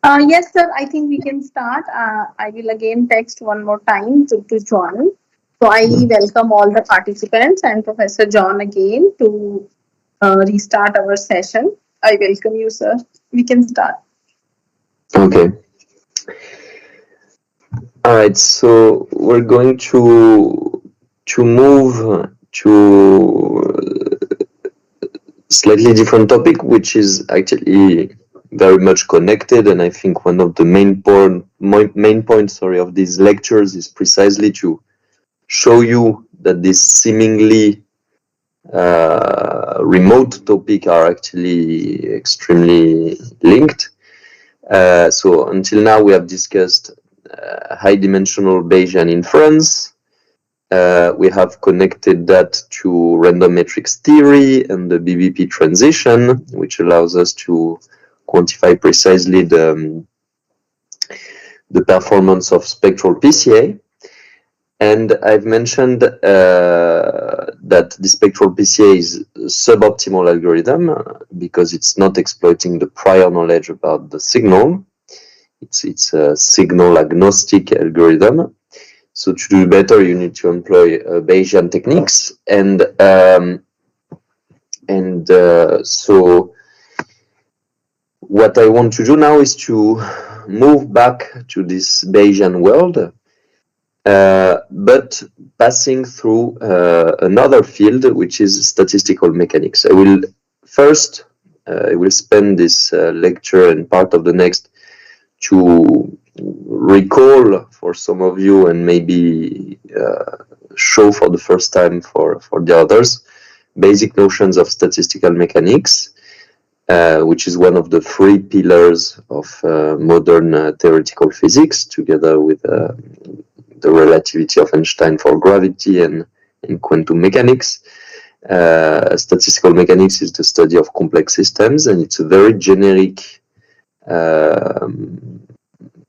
Yes, sir. I think we can start. I will again text one more time to join. So I welcome all the participants and Professor John again to restart our session. I welcome you, sir. We can start. Okay. All right. So we're going to move to slightly different topic, which is actually very much connected, and I think one of the main points, sorry, of these lectures is precisely to show you that these seemingly remote topics are actually extremely linked. So until now we have discussed high-dimensional Bayesian inference. We have connected that to random matrix theory and the BBP transition, which allows us to quantify precisely the performance of spectral PCA. And I've mentioned that the spectral PCA is a suboptimal algorithm because it's not exploiting the prior knowledge about the signal. It's a signal agnostic algorithm. So to do better, you need to employ Bayesian techniques, so what I want to do now is to move back to this Bayesian world, but passing through another field, which is statistical mechanics. I will spend this lecture and part of the next to recall for some of you and maybe show for the first time for the others basic notions of statistical mechanics, which is one of the three pillars of modern theoretical physics, together with the relativity of Einstein for gravity and quantum mechanics. Statistical mechanics is the study of complex systems, and it's a very generic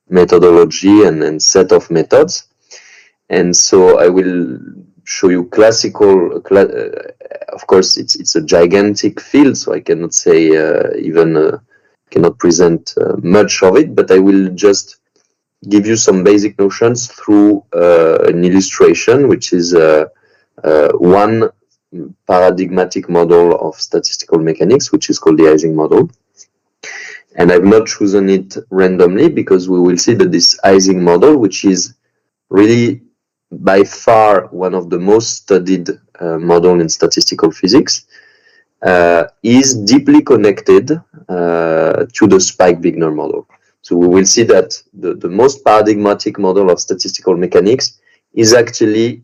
methodology and set of methods. And so I will show you classical, of course it's a gigantic field, so I cannot say cannot present much of it, but I will just give you some basic notions through an illustration, which is one paradigmatic model of statistical mechanics, which is called the Ising model. And I've not chosen it randomly because we will see that this Ising model, which is really by far one of the most studied model in statistical physics, is deeply connected to the Spike-Wigner model. So we will see that the most paradigmatic model of statistical mechanics is actually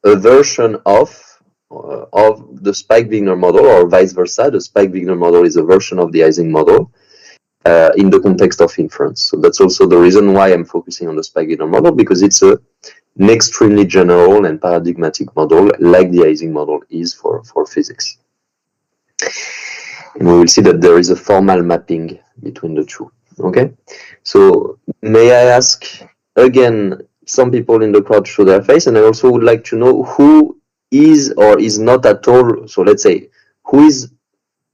a version of the Spike-Wigner model, or vice versa. The Spike-Wigner model is a version of the Ising model in the context of inference. So that's also the reason why I'm focusing on the Spike-Wigner model, because it's an extremely general and paradigmatic model, like the Ising model is for physics. And we will see that there is a formal mapping between the two. Okay, so may I ask again, some people in the crowd show their face, and I also would like to know who is or is not at all, so let's say, who is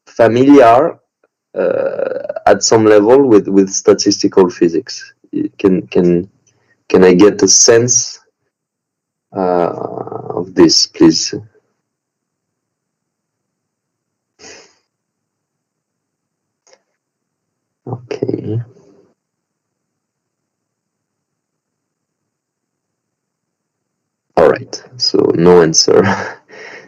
familiar at some level with statistical physics. Can I get a sense of this, please? Okay. All right. So no answer.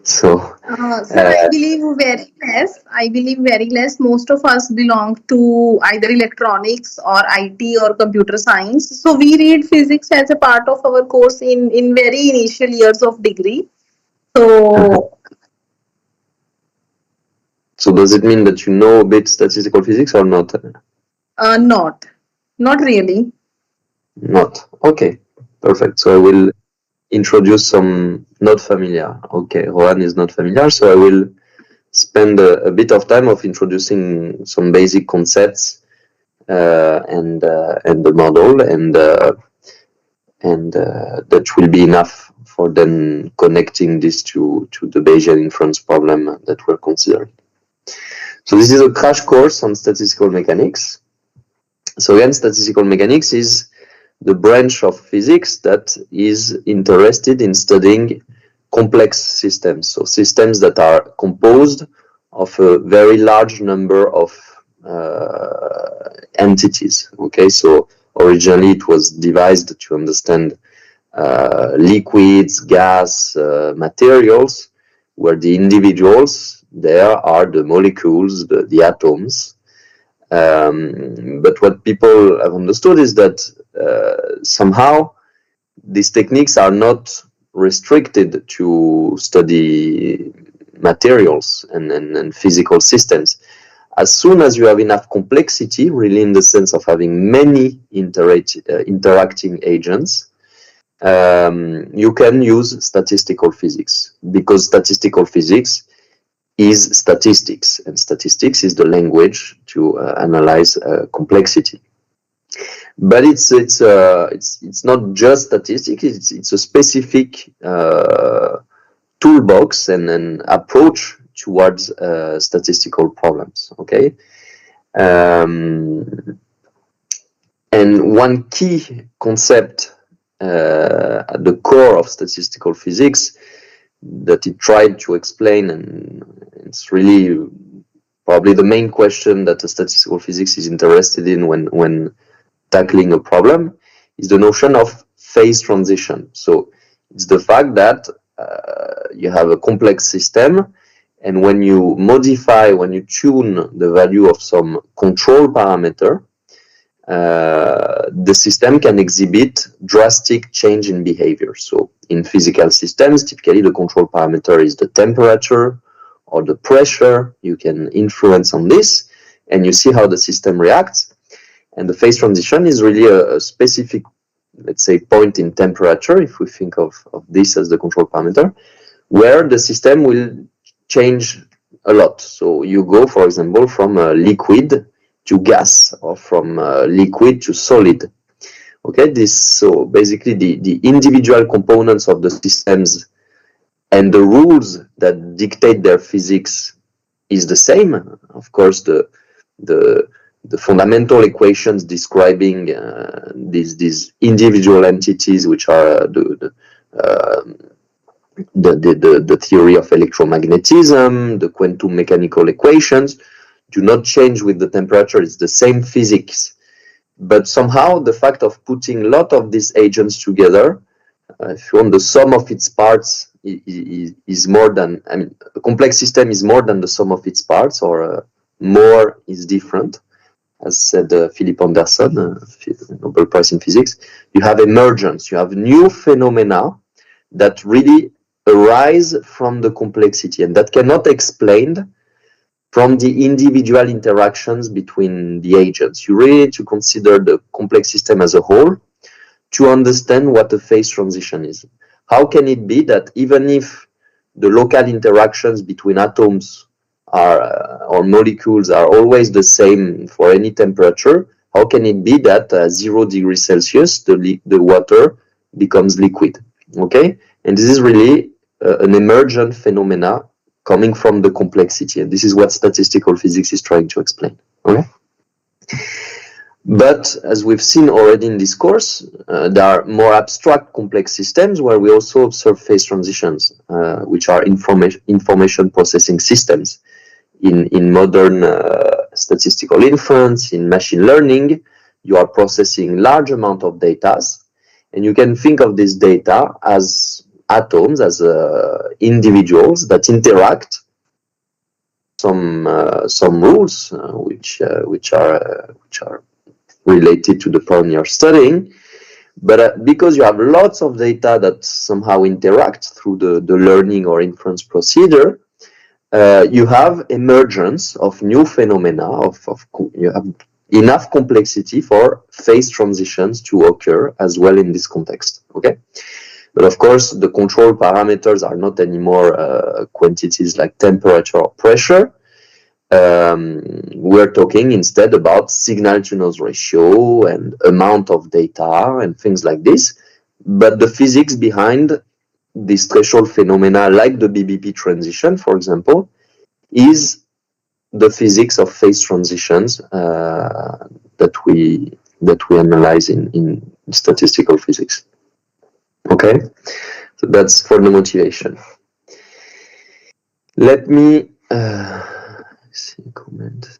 So I believe very less. I believe very less. Most of us belong to either electronics or IT or computer science. So we read physics as a part of our course in very initial years of degree. So does it mean that you know a bit statistical physics or not? Not really. Not. Okay. Perfect. So I will introduce some not familiar. Okay, Rohan is not familiar, so I will spend a bit of time of introducing some basic concepts and the model, and that will be enough for then connecting this to the Bayesian inference problem that we're considering. So this is a crash course on statistical mechanics. So again, statistical mechanics is the branch of physics that is interested in studying complex systems, so systems that are composed of a very large number of entities. Okay, so originally it was devised to understand liquids, gas, materials, where the individuals there are the molecules, the atoms. But what people have understood is that somehow these techniques are not restricted to study materials and physical systems. As soon as you have enough complexity, really in the sense of having many interacting agents, you can use statistical physics, because statistical physics is statistics, and statistics is the language to analyze complexity. But it's not just statistics; it's a specific toolbox and an approach towards statistical problems. Okay, and one key concept at the core of statistical physics that it tried to explain, and it's really probably the main question that a statistical physics is interested in when tackling a problem, is the notion of phase transition. So it's the fact that you have a complex system, and when you modify, when you tune the value of some control parameter, the system can exhibit drastic change in behavior. So in physical systems, typically the control parameter is the temperature or the pressure. You can influence on this, and you see how the system reacts. And the phase transition is really a specific, let's say, point in temperature, if we think of this as the control parameter, where the system will change a lot. So you go, for example, from a liquid to gas, or from liquid to solid. Okay, so basically the individual components of the systems and the rules that dictate their physics is the same. Of course, the fundamental equations describing these individual entities, which are the theory of electromagnetism, the quantum mechanical equations, do not change with the temperature. It's the same physics. But somehow the fact of putting a lot of these agents together, if you want, the sum of its parts is more than, I mean, a complex system is more than the sum of its parts, or more is different, as said Philip Anderson, Nobel Prize in Physics. You have emergence, you have new phenomena that really arise from the complexity, and that cannot explain from the individual interactions between the agents. You really need to consider the complex system as a whole to understand what a phase transition is. How can it be that even if the local interactions between atoms or molecules are always the same for any temperature, how can it be that at 0 degrees Celsius the water becomes liquid? Okay, and this is really an emergent phenomena coming from the complexity, and this is what statistical physics is trying to explain. Okay? But as we've seen already in this course, there are more abstract complex systems where we also observe phase transitions, which are information processing systems. In modern statistical inference, in machine learning, you are processing large amount of data, and you can think of this data as atoms, as individuals that interact some rules which are related to the problem you're studying. But because you have lots of data that somehow interact through the learning or inference procedure, you have emergence of new phenomena, you have enough complexity for phase transitions to occur as well in this context. Okay, but of course the control parameters are not anymore quantities like temperature or pressure. We're talking instead about signal to noise ratio and amount of data and things like this. But the physics behind this threshold phenomena, like the BBP transition, for example, is the physics of phase transitions that we analyze in statistical physics. Okay, so that's for the motivation. Let me see comment.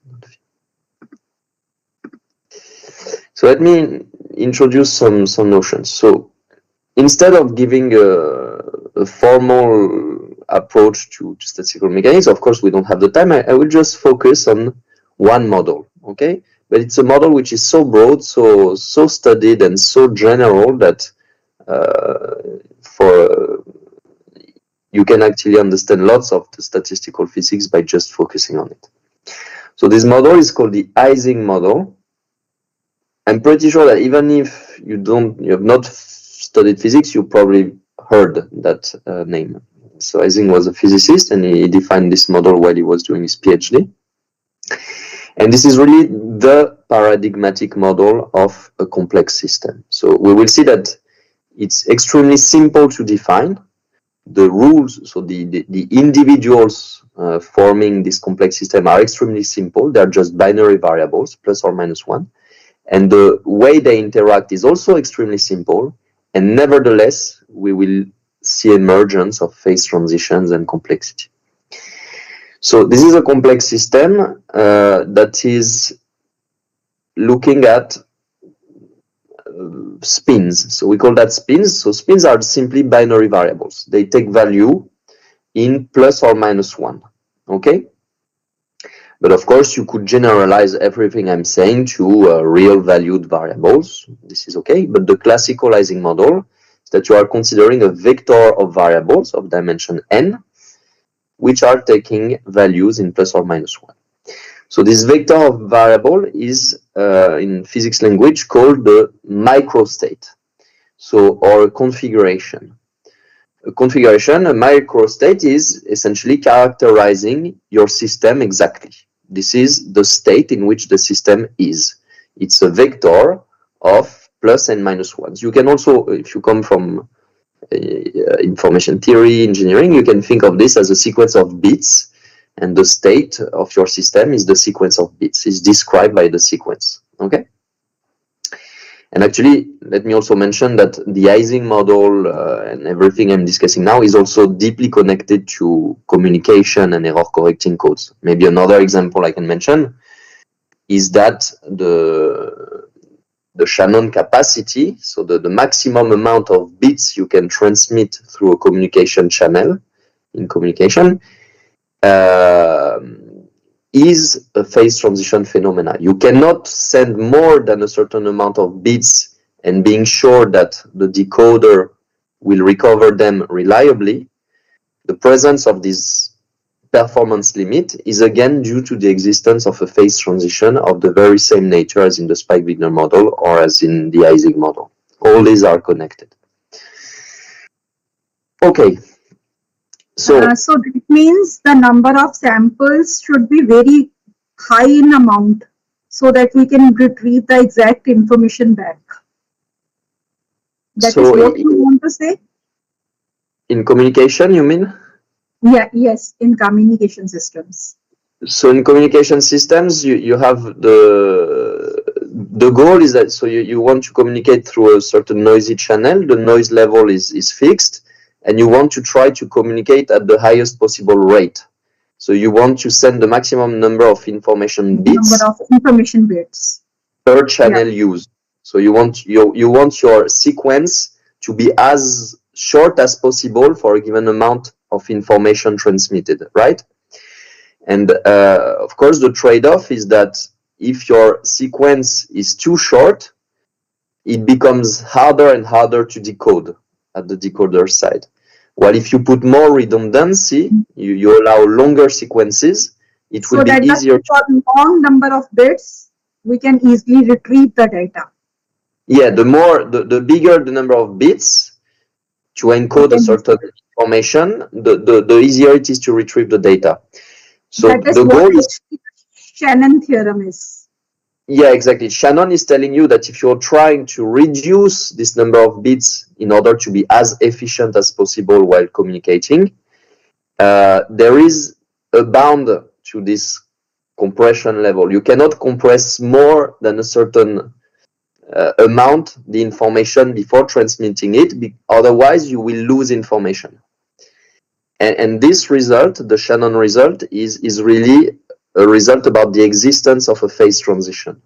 So let me introduce some notions. So instead of giving a formal approach to statistical mechanics, of course we don't have the time. I will just focus on one model, okay? But it's a model which is so broad, so studied, and so general that you can actually understand lots of the statistical physics by just focusing on it. So this model is called the Ising model. I'm pretty sure that even if you have not studied physics, you probably heard that name. So Ising was a physicist, and he defined this model while he was doing his PhD. And this is really the paradigmatic model of a complex system. So we will see that it's extremely simple to define. The rules, so the individuals forming this complex system are extremely simple. They're just binary variables, plus or minus 1. And the way they interact is also extremely simple. And nevertheless, we will see emergence of phase transitions and complexity. So this is a complex system that is looking at spins. So we call that spins. So spins are simply binary variables. They take value in plus or minus 1. Okay? But of course, you could generalize everything I'm saying to real valued variables. This is okay. But the classical Ising model is that you are considering a vector of variables of dimension n, which are taking values in plus or minus 1. So this vector of variable is in physics language called the microstate, or a configuration. A configuration, a microstate, is essentially characterizing your system exactly. This is the state in which the system is. It's a vector of plus and minus ones. You can also, if you come from information theory, engineering, you can think of this as a sequence of bits, and the state of your system is the sequence of bits. It's described by the sequence, okay? And actually, let me also mention that the Ising model and everything I'm discussing now is also deeply connected to communication and error correcting codes. Maybe another example I can mention is that the Shannon capacity, so the maximum amount of bits you can transmit through a communication channel in communication, is a phase transition phenomena. You cannot send more than a certain amount of bits and being sure that the decoder will recover them reliably. The presence of this performance limit is again due to the existence of a phase transition of the very same nature as in the Spike-Wigner model or as in the Ising model. All these are connected. Okay. So that means the number of samples should be very high in amount so that we can retrieve the exact information back. That is what you want to say? In communication, you mean? Yeah, yes, in communication systems. So in communication systems, you have the goal is that, so you want to communicate through a certain noisy channel. The noise level is fixed, and you want to try to communicate at the highest possible rate. So you want to send the maximum number of information bits per channel used. So you want your sequence to be as short as possible for a given amount of information transmitted, right? And of course, the trade-off is that if your sequence is too short, it becomes harder and harder to decode at the decoder side. While if you put more redundancy, you allow longer sequences, it will be easier. For long number of bits, we can easily retrieve the data. Yeah, the bigger the number of bits to encode a certain information, the easier it is to retrieve the data. So the goal is Shannon theorem is. Yeah, exactly. Shannon is telling you that if you're trying to reduce this number of bits in order to be as efficient as possible while communicating, there is a bound to this compression level. You cannot compress more than a certain amount the information before transmitting it, otherwise you will lose information. And this result, the Shannon result, is really a result about the existence of a phase transition.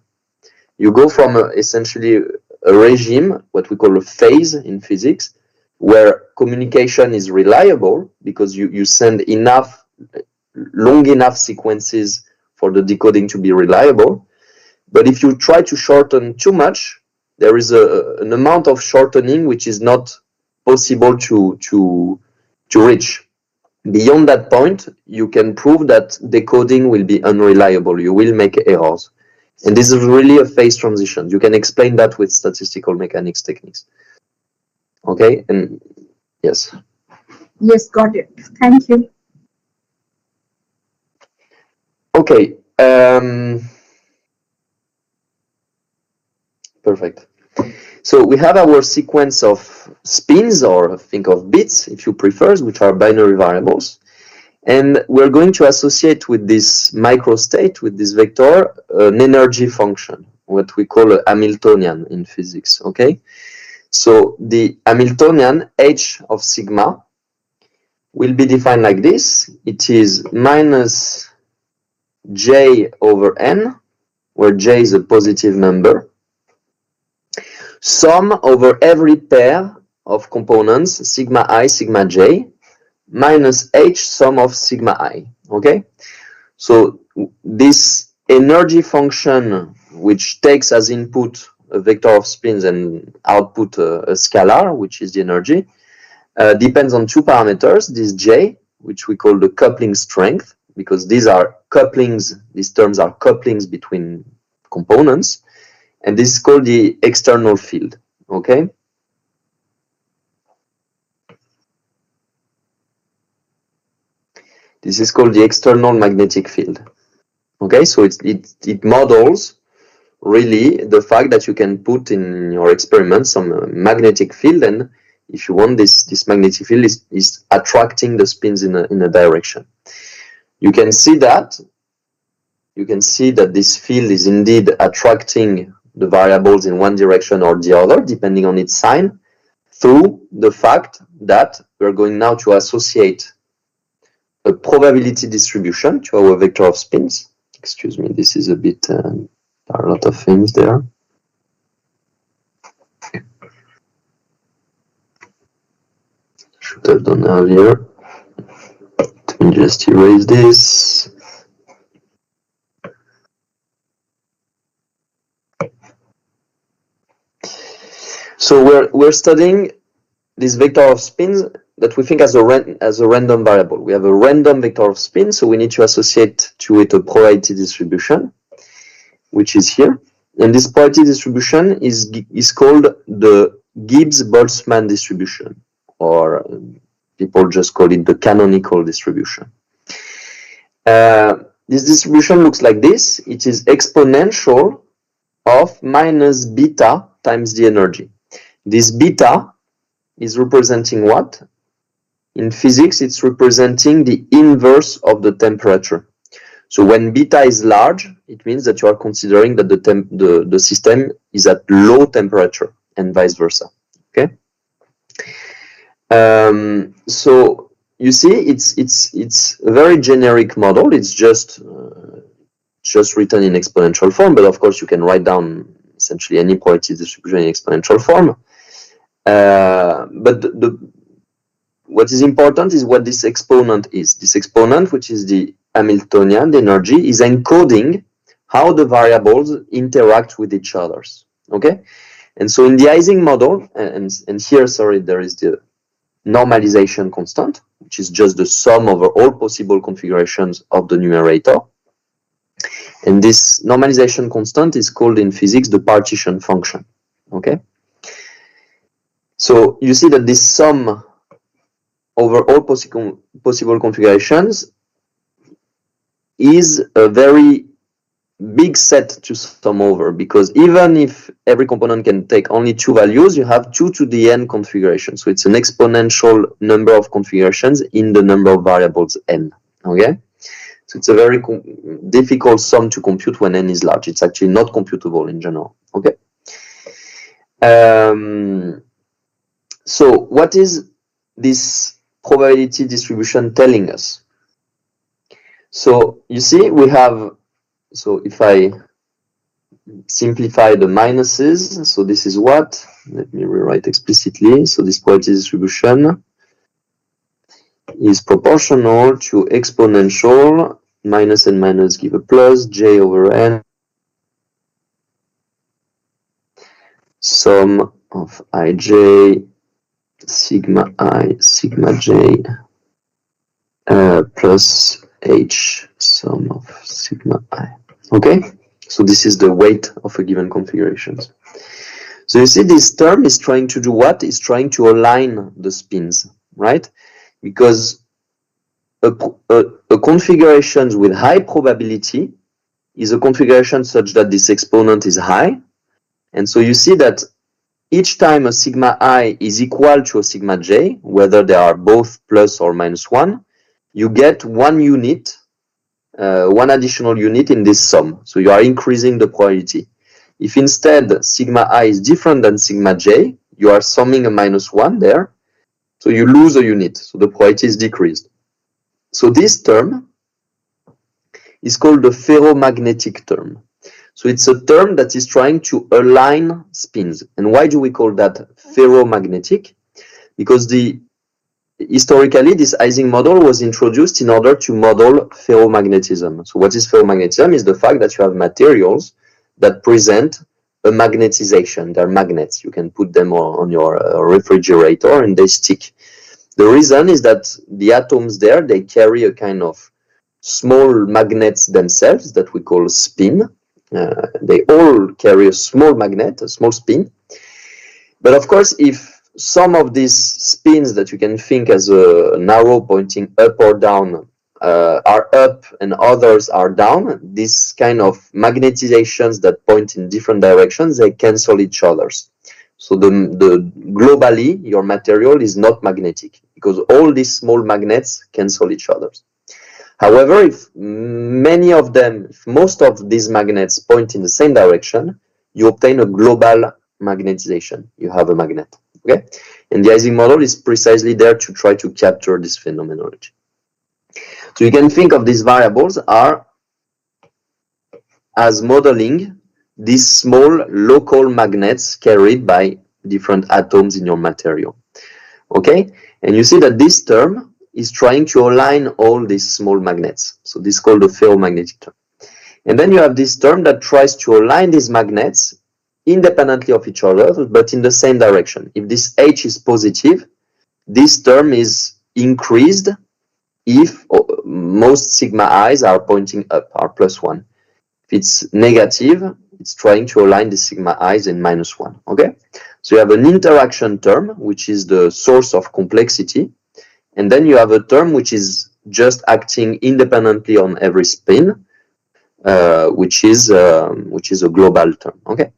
You go from essentially a regime, what we call a phase in physics, where communication is reliable because you send enough, long enough sequences for the decoding to be reliable. But if you try to shorten too much, there is an amount of shortening which is not possible to reach. Beyond that point, you can prove that decoding will be unreliable. You will make errors. And this is really a phase transition. You can explain that with statistical mechanics techniques. Okay, and yes. Yes, got it. Thank you. Okay. Perfect. So we have our sequence of spins, or think of bits, if you prefer, which are binary variables. And we're going to associate with this microstate, with this vector, an energy function, what we call a Hamiltonian in physics, okay? So the Hamiltonian H of sigma will be defined like this. It is minus J over N, where J is a positive number, sum over every pair of components, sigma I, sigma j, minus h sum of sigma I, okay? So this energy function, which takes as input a vector of spins and output a scalar, which is the energy, depends on two parameters, this j, which we call the coupling strength, because these are couplings, these terms are couplings between components, and this is called the external field, okay? This is called the external magnetic field, okay? So it models really the fact that you can put in your experiment some magnetic field, and if you want, this magnetic field is attracting the spins in a direction. You can see that this field is indeed attracting the variables in one direction or the other, depending on its sign, through the fact that we're going now to associate a probability distribution to our vector of spins. Excuse me, this is a bit, there are a lot of things there. Should have done earlier. Let me just erase this. So we're studying this vector of spins that we think as a random variable. We have a random vector of spin, so we need to associate to it a probability distribution, which is here. And this probability distribution is called the Gibbs-Boltzmann distribution, or people just call it the canonical distribution. This distribution looks like this. It is exponential of minus beta times the energy. This beta is representing what? In physics, it's representing the inverse of the temperature. So when beta is large, it means that you are considering that the system is at low temperature, and vice versa. Okay. So you see, it's a very generic model. It's just written in exponential form, but of course you can write down essentially any probability distribution in exponential form. But what is important is what this exponent is. This exponent, which is the Hamiltonian, the energy, is encoding how the variables interact with each other. Okay? And so in the Ising model, and here, sorry, there is the normalization constant, which is just the sum over all possible configurations of the numerator. And this normalization constant is called in physics the partition function. Okay? So you see that this sum over all possible configurations is a very big set to sum over, because even if every component can take only two values, you have 2 to the n configurations. So it's an exponential number of configurations in the number of variables n. Okay? So it's a very difficult sum to compute when n is large. It's actually not computable in general. Okay. So what is this probability distribution telling us? So you see, we have, so if I simplify the minuses, so this is what, let me rewrite explicitly. So this probability distribution is proportional to exponential minus and minus give a plus j over n sum of ij sigma I sigma j plus h sum of sigma I. Okay, so this is the weight of a given configuration. So you see, this term is trying to do what? It's trying to align the spins, right? Because a configuration with high probability is a configuration such that this exponent is high. And so you see that each time a sigma I is equal to a sigma j, whether they are both plus or minus 1, you get one unit, one additional unit in this sum. So you are increasing the probability. If instead sigma I is different than sigma j, you are summing a minus 1 there. So you lose a unit. So the probability is decreased. So this term is called the ferromagnetic term. So it's a term that is trying to align spins. And why do we call that ferromagnetic? Because historically, this Ising model was introduced in order to model ferromagnetism. So what is ferromagnetism? Is the fact that you have materials that present a magnetization. They're magnets. You can put them on your refrigerator and they stick. The reason is that the atoms there, they carry a kind of small magnets themselves that we call spin. They all carry a small magnet, a small spin. But of course, if some of these spins that you can think as an arrow pointing up or down are up and others are down, these kind of magnetizations that point in different directions, they cancel each other. So globally, your material is not magnetic because all these small magnets cancel each other. However, if many of them, if most of these magnets point in the same direction, you obtain a global magnetization. You have a magnet. Okay, and the Ising model is precisely there to try to capture this phenomenology. So you can think of these variables as modeling these small local magnets carried by different atoms in your material. Okay, and you see that this term is trying to align all these small magnets. So this is called the ferromagnetic term. And then you have this term that tries to align these magnets independently of each other, but in the same direction. If this H is positive, this term is increased if most sigma i's are pointing up, are plus 1. If it's negative, it's trying to align the sigma i's in minus 1. Okay, so you have an interaction term, which is the source of complexity, and then you have a term which is just acting independently on every spin, which is a global term. Okay.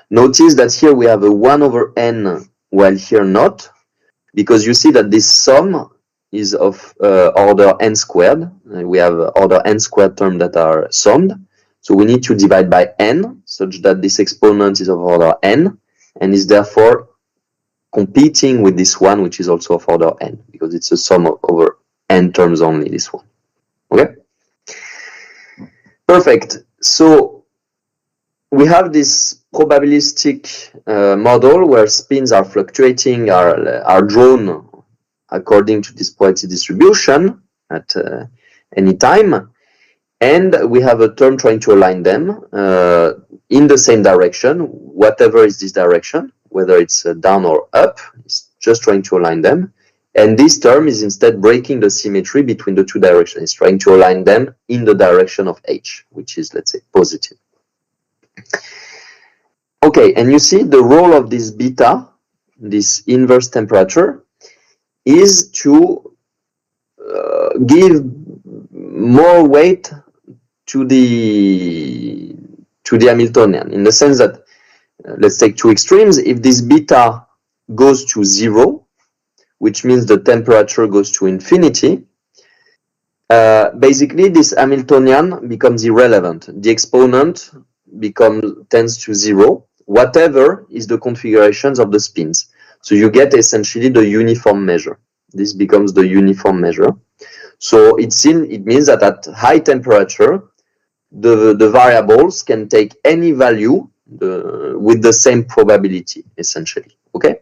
Notice that here we have a 1 over n, while here not, because you see that this sum is of order n squared. We have order n squared terms that are summed. So we need to divide by n, such that this exponent is of order n, and is therefore competing with this one, which is also of order n, because it's a sum over n terms only, this one. Okay? Perfect. So we have this probabilistic model where spins are fluctuating, are drawn according to this probability distribution at any time, and we have a term trying to align them in the same direction, whatever is this direction, whether it's down or up, it's just trying to align them. And this term is instead breaking the symmetry between the two directions. It's trying to align them in the direction of H, which is, let's say, positive. Okay, and you see the role of this beta, this inverse temperature, is to give more weight to the Hamiltonian, in the sense that, let's take two extremes. If this beta goes to 0, which means the temperature goes to infinity, Basically, this Hamiltonian becomes irrelevant. The exponent tends to 0, whatever is the configurations of the spins. So you get essentially the uniform measure. This becomes the uniform measure. So it means that at high temperature, the variables can take any value with the same probability, essentially. Okay,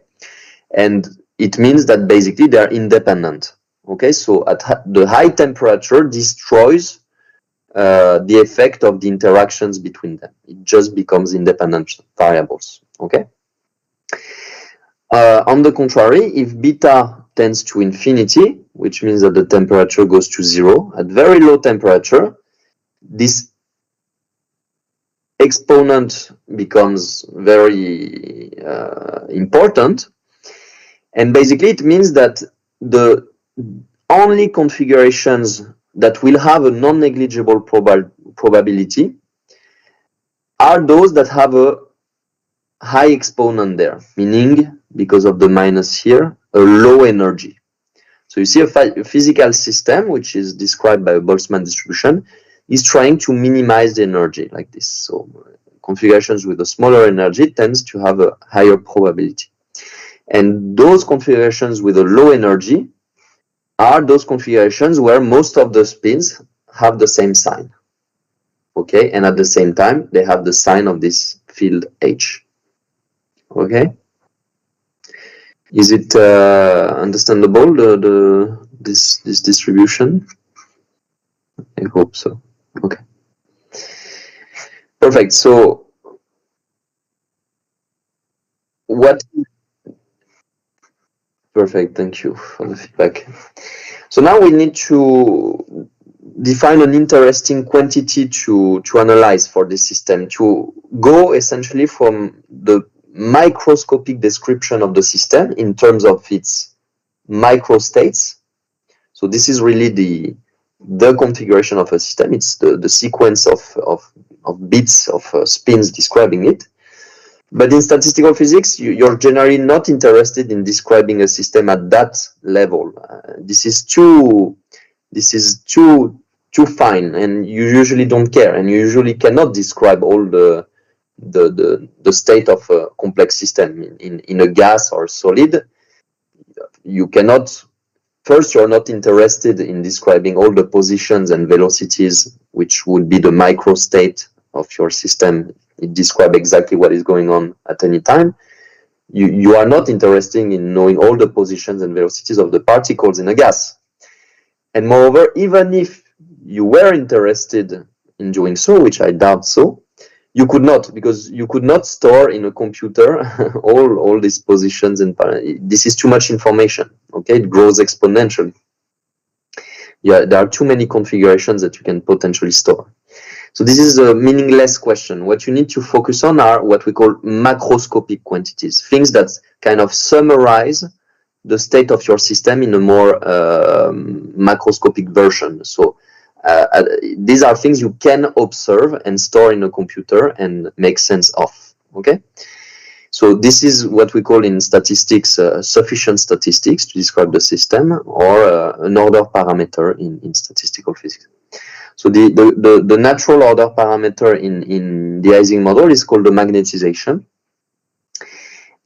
and it means that basically they are independent. Okay, so at the high temperature destroys the effect of the interactions between them. It just becomes independent variables. Okay. On the contrary, if beta tends to infinity, which means that the temperature goes to 0, at very low temperature, this exponent becomes very important. And basically it means that the only configurations that will have a non-negligible probability are those that have a high exponent there, meaning, because of the minus here, a low energy. So you see a physical system, which is described by a Boltzmann distribution, is trying to minimize the energy like this. So configurations with a smaller energy tends to have a higher probability. And those configurations with a low energy are those configurations where most of the spins have the same sign. Okay, and at the same time, they have the sign of this field H. Okay, is it understandable, this distribution? I hope so. Okay, perfect. So what? Perfect. Thank you for the feedback. So now we need to define an interesting quantity to analyze for this system, to go essentially from the microscopic description of the system in terms of its microstates. So this is really the configuration of a system. It's the sequence of bits of spins describing it. But in statistical physics, you're generally not interested in describing a system at that level. This is too fine, and you usually don't care, and you usually cannot describe all the state of a complex system in a gas or solid. You cannot. First, you're not interested in describing all the positions and velocities, which would be the microstate of your system. It describes exactly what is going on at any time. You are not interested in knowing all the positions and velocities of the particles in a gas. And moreover, even if you were interested in doing so, which I doubt so, you could not, because you could not store in a computer all these positions, and this is too much information. Okay, it grows exponentially. Yeah, there are too many configurations that you can potentially store. So this is a meaningless question. What you need to focus on are what we call macroscopic quantities, things that kind of summarize the state of your system in a more macroscopic version. So these are things you can observe and store in a computer and make sense of. Okay, so this is what we call in statistics sufficient statistics to describe the system, or an order parameter in statistical physics. So the natural order parameter in the Ising model is called the magnetization.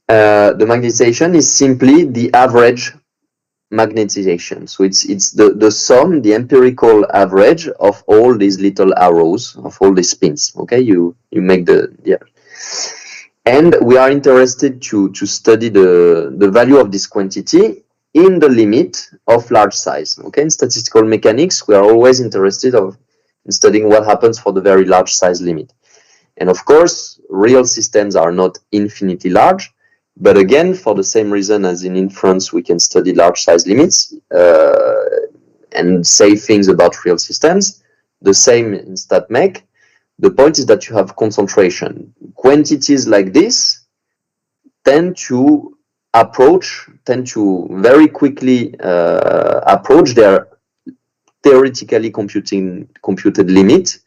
The magnetization is simply the average magnetization. So it's the sum, the empirical average of all these little arrows, of all these spins. Okay, you make and we are interested to study the value of this quantity in the limit of large size. Okay, in statistical mechanics, we are always interested in studying what happens for the very large size limit. And of course, real systems are not infinitely large, but again, for the same reason as in inference, we can study large size limits and say things about real systems. The same in StatMech. The point is that you have concentration. Quantities like this tend to very quickly approach their theoretically computed limit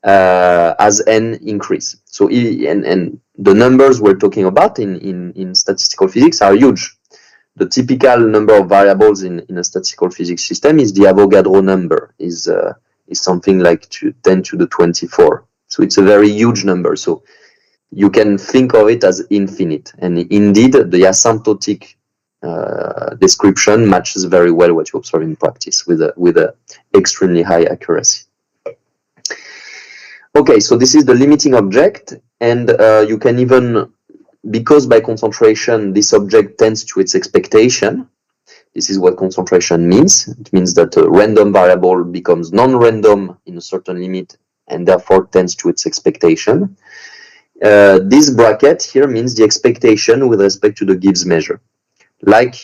as n increase. So and the numbers we're talking about in statistical physics are huge. the typical number of variables in a statistical physics system is the Avogadro number, is something like 10 to the 24. So it's a very huge number. So you can think of it as infinite. And indeed, the asymptotic description matches very well what you observe in practice with a extremely high accuracy. Okay, so this is the limiting object, and you can even, because by concentration this object tends to its expectation. This is what concentration means. It means that a random variable becomes non-random in a certain limit and therefore tends to its expectation. This bracket here means the expectation with respect to the Gibbs measure. Like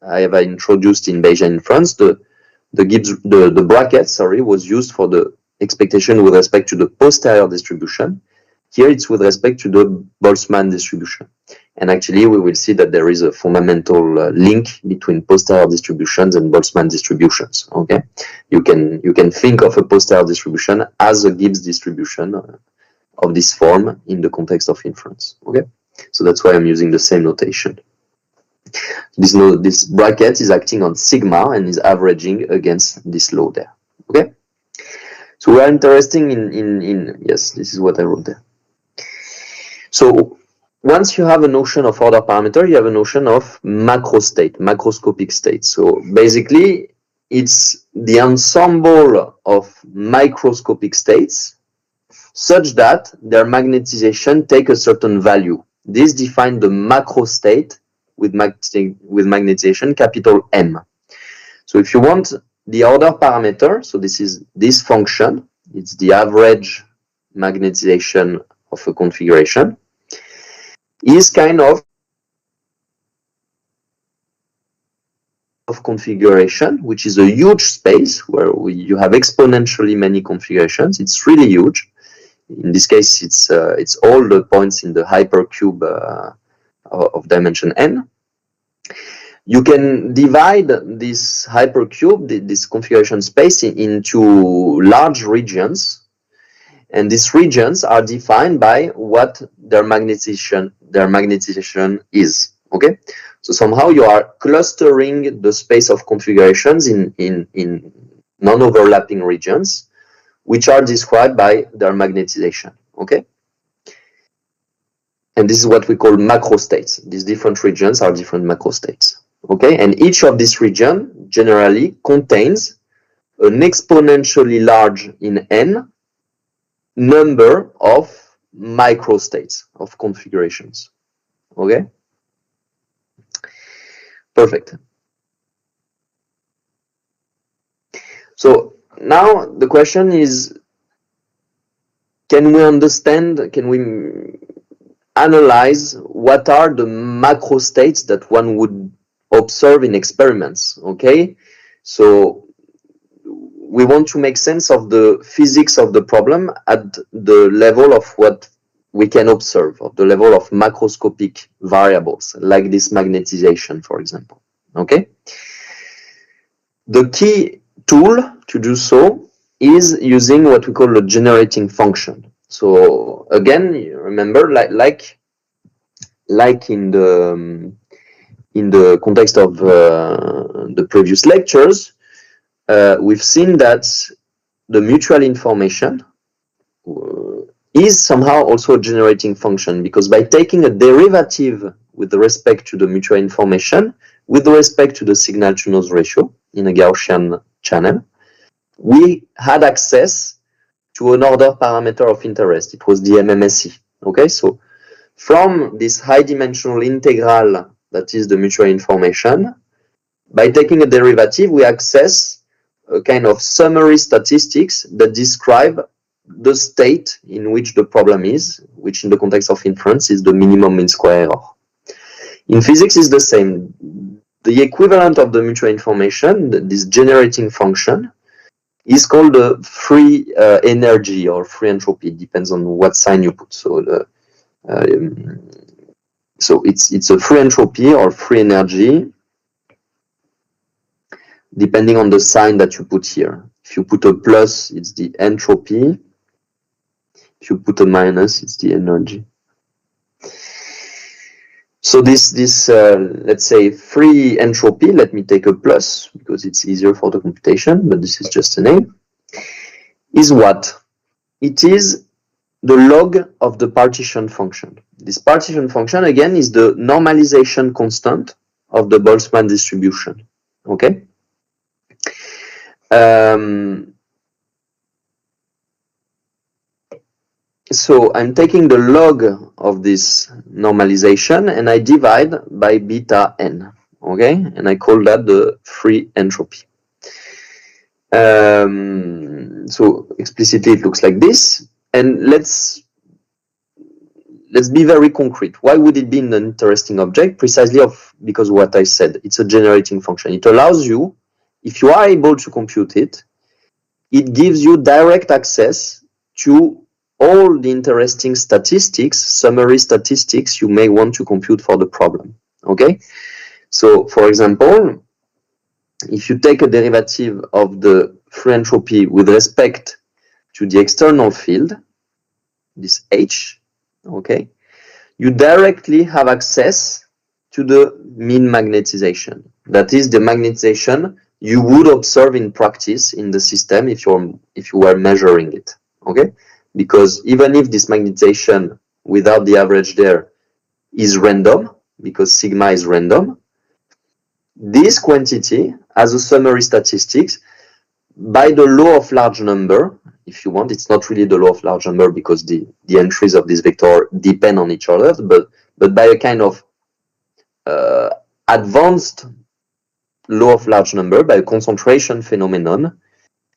I have introduced in Bayesian inference, the bracket, was used for the expectation with respect to the posterior distribution. Here it's with respect to the Boltzmann distribution. And actually we will see that there is a fundamental link between posterior distributions and Boltzmann distributions. Okay, you can think of a posterior distribution as a Gibbs distribution of this form in the context of inference. Okay, so that's why I'm using the same notation. This bracket is acting on sigma and is averaging against this law there. Okay, so we are interested in yes, this is what I wrote there. So once you have a notion of order parameter, you have a notion of macro state, macroscopic state. So basically, it's the ensemble of microscopic states such that their magnetization take a certain value. This defines the macro state with magnetization capital M. So if you want the order parameter, so this is this function, it's the average magnetization of a configuration, is kind of configuration, which is a huge space where you have exponentially many configurations. It's really huge. In this case, it's all the points in the hypercube of dimension n. You can divide this hypercube, this configuration space, into large regions. And these regions are defined by what their magnetization is. Okay, so somehow you are clustering the space of configurations in non-overlapping regions, which are described by their magnetization. Okay, and this is what we call macro states. These different regions are different macro states. Okay, and each of these regions generally contains an exponentially large in n number of microstates of configurations. Okay, perfect. So now the question is, can we understand, can we analyze what are the macro states that one would observe in experiments? Okay, so we want to make sense of the physics of the problem at the level of what we can observe, of the level of macroscopic variables, like this magnetization, for example. Okay? The key tool to do so is using what we call a generating function. So again, remember, like in the context of the previous lectures, we've seen that the mutual information is somehow also a generating function, because by taking a derivative with respect to the mutual information, with respect to the signal-to-noise ratio in a Gaussian channel, we had access to an order parameter of interest. It was the MMSE. Okay, so from this high-dimensional integral that is the mutual information, by taking a derivative, we access a kind of summary statistics that describe the state in which the problem is, which in the context of inference is the minimum mean square error. In physics is the same. The equivalent of the mutual information, this generating function, is called the free energy or free entropy. It depends on what sign you put. So it's a free entropy or free energy, depending on the sign that you put here. If you put a plus, it's the entropy. If you put a minus, it's the energy. So this let's say free entropy, let me take a plus because it's easier for the computation, but this is just a name, is what? It is the log of the partition function. This partition function, again, is the normalization constant of the Boltzmann distribution. Okay? So I'm taking the log of this normalization and I divide by beta n. Okay? And I call that the free entropy. So explicitly it looks like this. And let's be very concrete. Why would it be an interesting object? Precisely because of what I said. It's a generating function. It allows you, if you are able to compute it, it gives you direct access to all the interesting statistics, summary statistics you may want to compute for the problem. Okay? So, for example, if you take a derivative of the free entropy with respect to the external field, this H, okay, you directly have access to the mean magnetization. That is the magnetization you would observe in practice in the system if you were measuring it, okay? Because even if this magnetization without the average there is random, because sigma is random, this quantity has a summary statistics by the law of large number, if you want. It's not really the law of large number because the entries of this vector depend on each other, but by a kind of advanced law of large number, by a concentration phenomenon,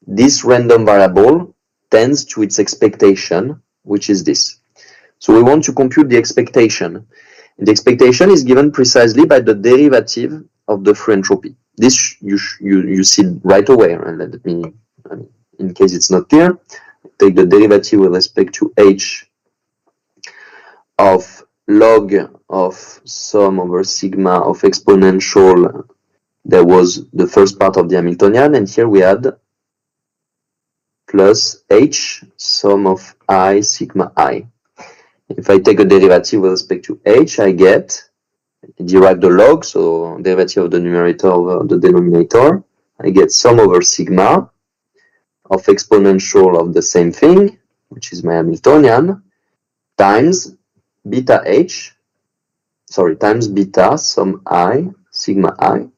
this random variable tends to its expectation, which is this. So we want to compute the expectation. And the expectation is given precisely by the derivative of the free entropy. This you see right away. And let me, in case it's not clear, take the derivative with respect to h of log of sum over sigma of exponential. There was the first part of the Hamiltonian, and here we add plus h sum of I sigma I. If I take a derivative with respect to h, I get, derive the log, so derivative of the numerator over the denominator, I get sum over sigma of exponential of the same thing, which is my Hamiltonian, times beta h, times beta sum I sigma I,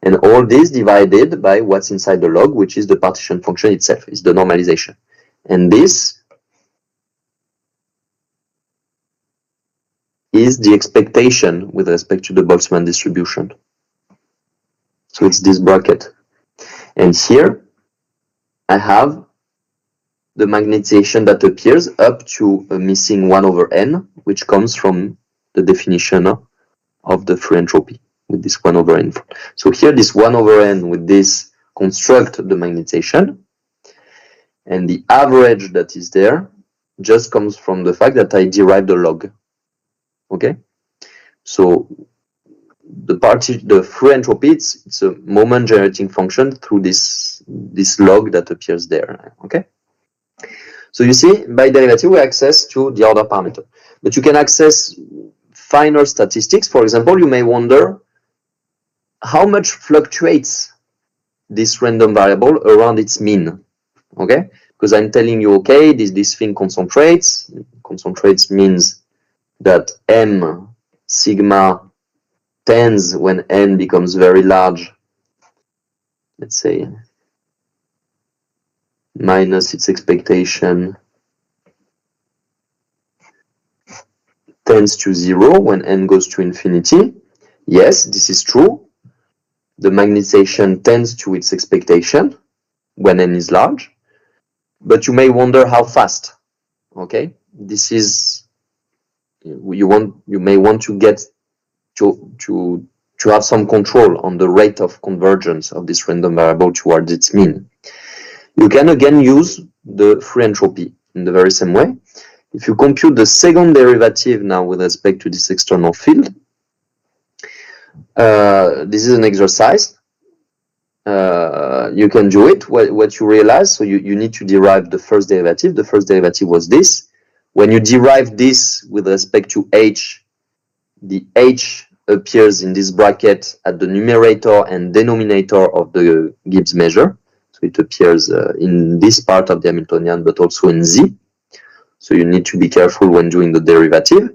and all this divided by what's inside the log, which is the partition function itself, is the normalization. And this is the expectation with respect to the Boltzmann distribution. So it's this bracket. And here I have the magnetization that appears up to a missing 1 over n, which comes from the definition of the free entropy with this 1 over n. So here this 1 over n with this construct the magnetization, and the average that is there just comes from the fact that I derived the log. Okay, so the free entropy, it's a moment generating function through this log that appears there. Okay, so you see, by derivative we access to the order parameter, but you can access finer statistics. For example, you may wonder how much fluctuates this random variable around its mean. Okay, because I'm telling you, okay, this thing concentrates. Concentrates means that m sigma tends when n becomes very large, let's say minus its expectation, tends to 0 when n goes to infinity. Yes, this is true. The magnetization tends to its expectation when n is large, but you may wonder how fast. Okay, this is you may want to get to have some control on the rate of convergence of this random variable towards its mean. You can again use the free entropy in the very same way. If you compute the second derivative now with respect to this external field, this is an exercise. You can do it. What you realize, so you need to derive the first derivative. The first derivative was this. When you derive this with respect to h, the H appears in this bracket at the numerator and denominator of the Gibbs measure. So it appears in this part of the Hamiltonian, but also in Z. So you need to be careful when doing the derivative.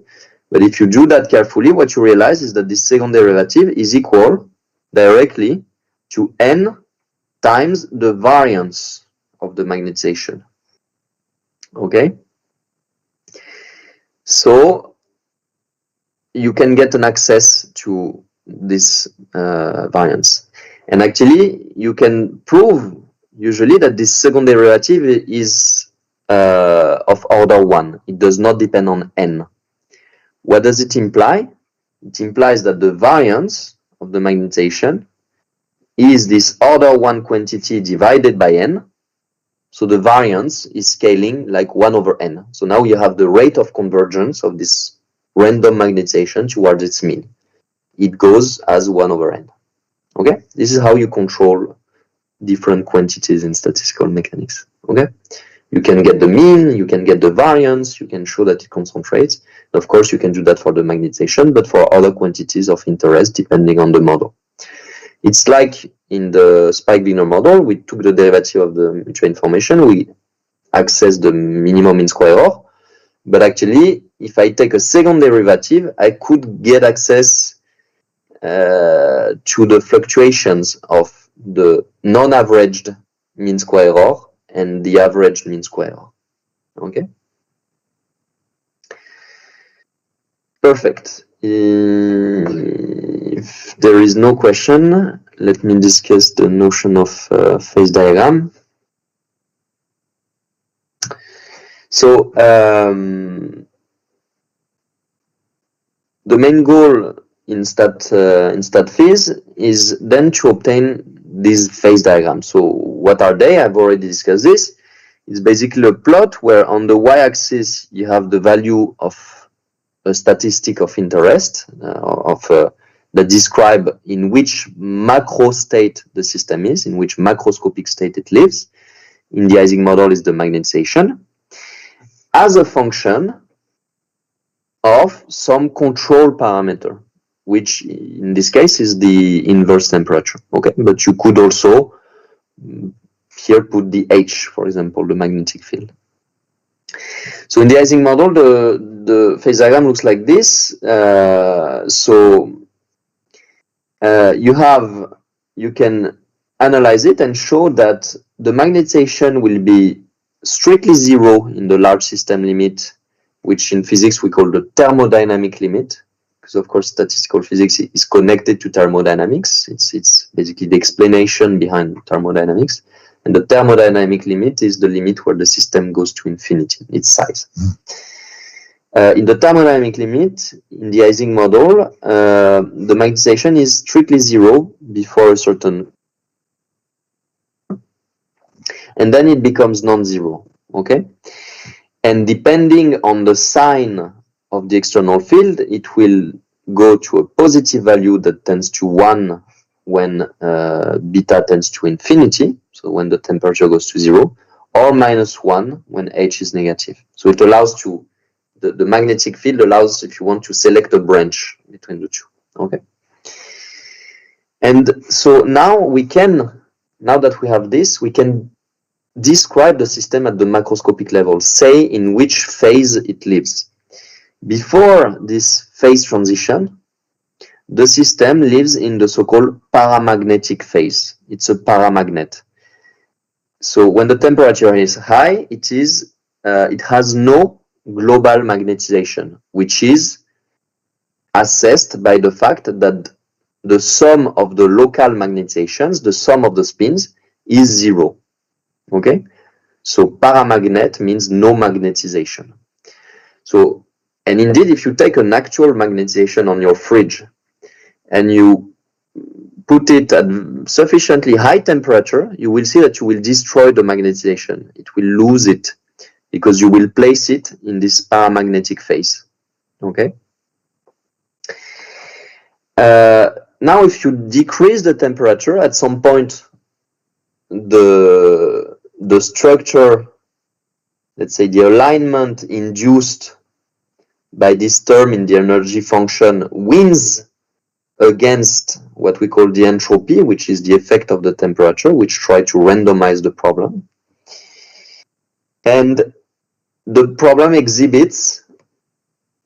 But if you do that carefully, what you realize is that this second derivative is equal directly to n times the variance of the magnetization. Okay? So you can get an access to this variance. And actually, you can prove usually that this second derivative is of order 1. It does not depend on n. What does it imply? It implies that the variance of the magnetization is this order 1 quantity divided by n. So the variance is scaling like 1 over n. So now you have the rate of convergence of this random magnetization towards its mean. It goes as 1 over n. Okay? This is how you control different quantities in statistical mechanics. Okay? You can get the mean, you can get the variance, you can show that it concentrates. Of course, you can do that for the magnetization, but for other quantities of interest, depending on the model. It's like in the Spike-Wigner model, we took the derivative of the mutual information, we access the minimum mean square error, but actually, if I take a second derivative, I could get access to the fluctuations of the non-averaged mean square error and the average mean square error. Okay? Perfect. If there is no question, let me discuss the notion of phase diagram. So the main goal in stat phase is then to obtain these phase diagrams. So what are they? I've already discussed this. It's basically a plot where on the y-axis you have the value of a statistic of interest that describe in which macro state the system is, in which macroscopic state it lives. In the Ising model is the magnetization, as a function of some control parameter, which in this case is the inverse temperature. Okay, but you could also here put the H, for example, the magnetic field. So in the Ising model, the phase diagram looks like this. You can analyze it and show that the magnetization will be strictly zero in the large system limit, which in physics we call the thermodynamic limit, because of course statistical physics is connected to thermodynamics. It's basically the explanation behind thermodynamics. And the thermodynamic limit is the limit where the system goes to infinity, its size. In the thermodynamic limit, in the Ising model, the magnetization is strictly zero before a certain, and then it becomes non-zero, okay? And depending on the sign of the external field, it will go to a positive value that tends to 1 when beta tends to infinity, so when the temperature goes to 0, or -1 when H is negative. So it allows to, the magnetic field allows, if you want, to select a branch between the two, okay? And so now now that we have this, we can describe the system at the macroscopic level, say in which phase it lives. Before this phase transition, the system lives in the so-called paramagnetic phase. It's a paramagnet. So when the temperature is high, it has no global magnetization, which is assessed by the fact that the sum of the local magnetizations, the sum of the spins, is 0. Okay? So paramagnet means no magnetization. So, and indeed, if you take an actual magnetization on your fridge and you put it at sufficiently high temperature, you will see that you will destroy the magnetization. It will lose it because you will place it in this paramagnetic phase. Okay? Now, if you decrease the temperature, at some point, the structure, let's say the alignment induced by this term in the energy function wins against what we call the entropy, which is the effect of the temperature, which try to randomize the problem. And the problem exhibits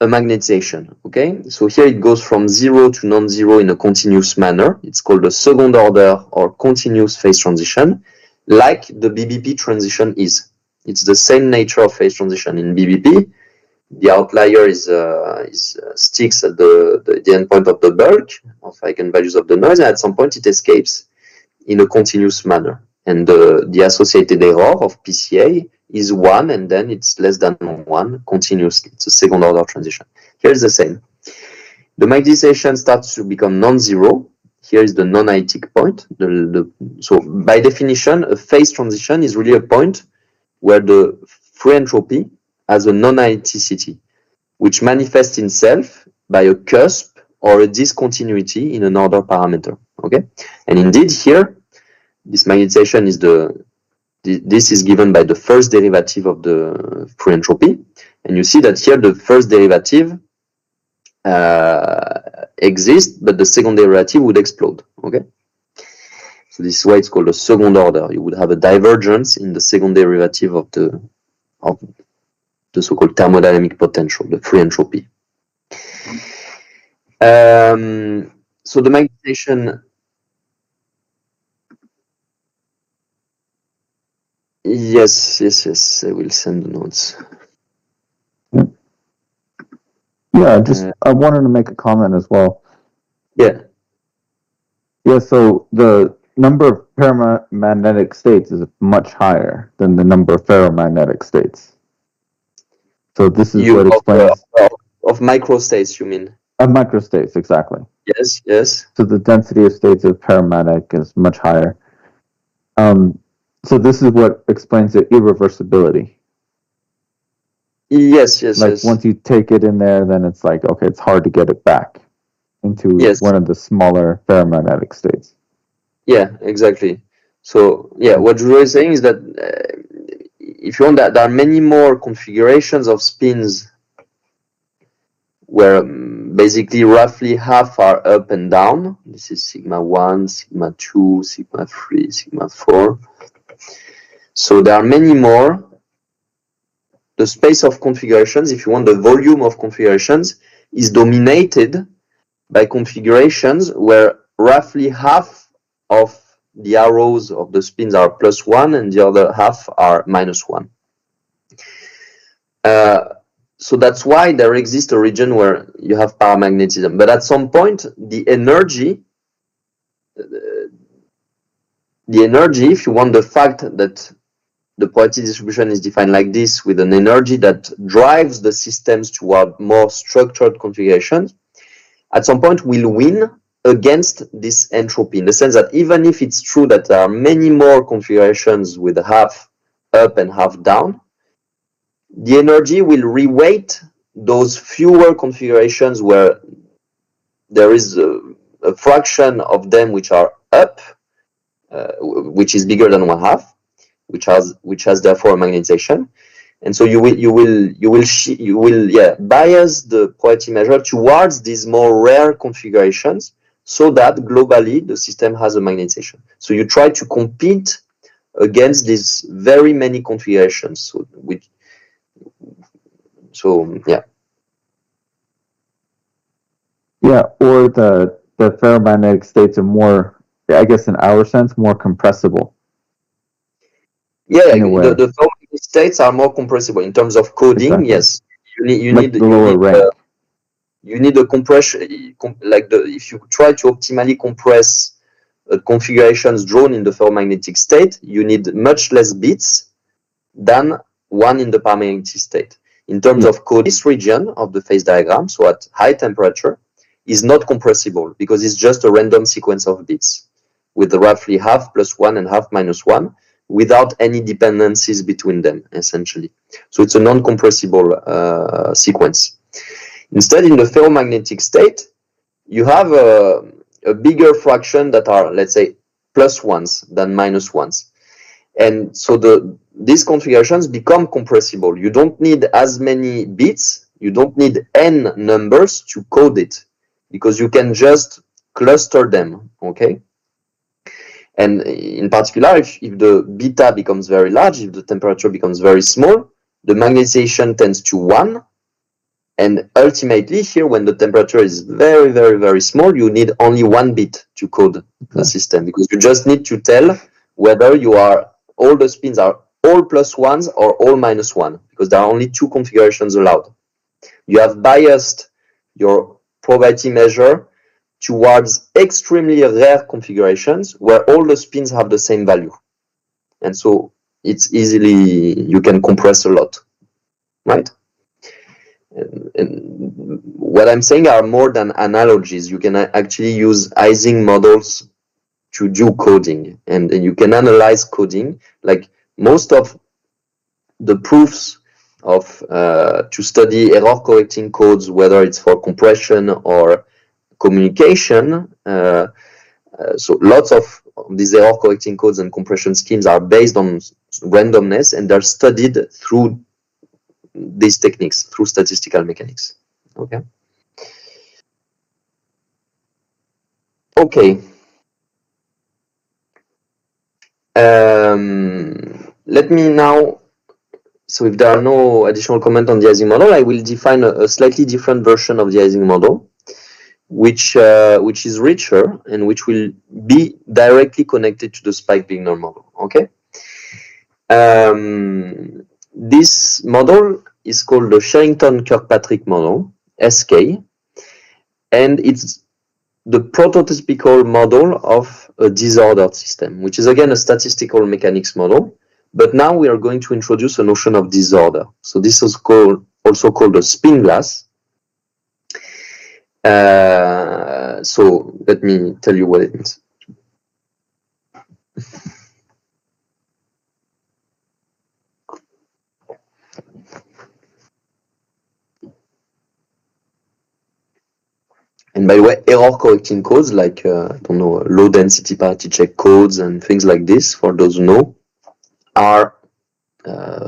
a magnetization, okay? So here it goes from 0 to non-zero in a continuous manner. It's called a second order or continuous phase transition, like the BBP transition is. It's the same nature of phase transition in BBP. The outlier is sticks at the endpoint of the bulk of eigenvalues of the noise, and at some point it escapes in a continuous manner. And the associated error of PCA is 1, and then it's less than 1 continuously. It's a second order transition. Here is the same. The magnetization starts to become non-zero. Here is the non-analytic point. So by definition, a phase transition is really a point where the free entropy has a non-analyticity, which manifests itself by a cusp or a discontinuity in an order parameter. Okay, and indeed here, this magnetization is this is given by the first derivative of the free entropy, and you see that here the first derivative exists, but the second derivative would explode. Okay, so this is why it's called a second order. You would have a divergence in the second derivative of the so-called thermodynamic potential, the free entropy. So the magnetization, yes, I will send the notes. Yeah, I wanted to make a comment as well. Yeah. Yeah, so the number of paramagnetic states is much higher than the number of ferromagnetic states. So this is what explains of microstates, you mean? Of microstates, exactly. Yes. So the density of states of paramagnetic is much higher. So this is what explains the irreversibility. Yes. Once you take it in there, then it's like, okay, it's hard to get it back into one of the smaller ferromagnetic states. Yeah, exactly. So yeah, what Julio is saying is that if you want that, there are many more configurations of spins where basically roughly half are up and down. This is sigma 1, sigma 2, sigma 3, sigma 4. So there are many more. The space of configurations, if you want, the volume of configurations is dominated by configurations where roughly half of the arrows of the spins are +1 and the other half are -1. So that's why there exists a region where you have paramagnetism. But at some point, the energy, if you want, the fact that the probability distribution is defined like this, with an energy that drives the systems toward more structured configurations, at some point will win against this entropy, in the sense that even if it's true that there are many more configurations with half up and half down, the energy will reweight those fewer configurations where there is a fraction of them which are up, which is bigger than 1/2, which has therefore a magnetization, and so you will bias the probability measure towards these more rare configurations, so that globally the system has a magnetization. So you try to compete against these very many configurations. Yeah, or the ferromagnetic states are more, I guess in our sense, more compressible. Yeah, the ferromagnetic states are more compressible in terms of coding. Exactly. Yes, you need a compression, if you try to optimally compress configurations drawn in the ferromagnetic state, you need much less bits than one in the paramagnetic state. In terms of code, this region of the phase diagram, so at high temperature, is not compressible because it's just a random sequence of bits with roughly half +1 and half -1 without any dependencies between them, essentially. So it's a non-compressible sequence. Instead, in the ferromagnetic state, you have a bigger fraction that are, let's say, +1s than -1s. And so these configurations become compressible. You don't need as many bits You don't need n numbers to code it, because you can just cluster them, okay? And in particular, if the beta becomes very large, if the temperature becomes very small, the magnetization tends to 1. And ultimately here, when the temperature is very, very, very small, you need only 1 bit to code the system, because you just need to tell whether all the spins are all +1s or all -1, because there are only 2 configurations allowed. You have biased your probability measure towards extremely rare configurations where all the spins have the same value. And so it's you can compress a lot, right? And what I'm saying are more than analogies. You can actually use Ising models to do coding, and you can analyze coding. Like most of the proofs of to study error correcting codes, whether it's for compression or communication, so lots of these error correcting codes and compression schemes are based on randomness, and they're studied through these techniques, through statistical mechanics. Okay. Okay. Let me now, so if there are no additional comment on the Ising model, I will define a slightly different version of the Ising model, which is richer and which will be directly connected to the spike-Wigner model. Okay. This model is called the Sherrington-Kirkpatrick model, SK, and it's the prototypical model of a disordered system, which is again a statistical mechanics model. But now we are going to introduce a notion of disorder. So this is also called a spin glass. So let me tell you what it means. And by the way, error correcting codes like, I don't know, low density parity check codes and things like this, for those who know, are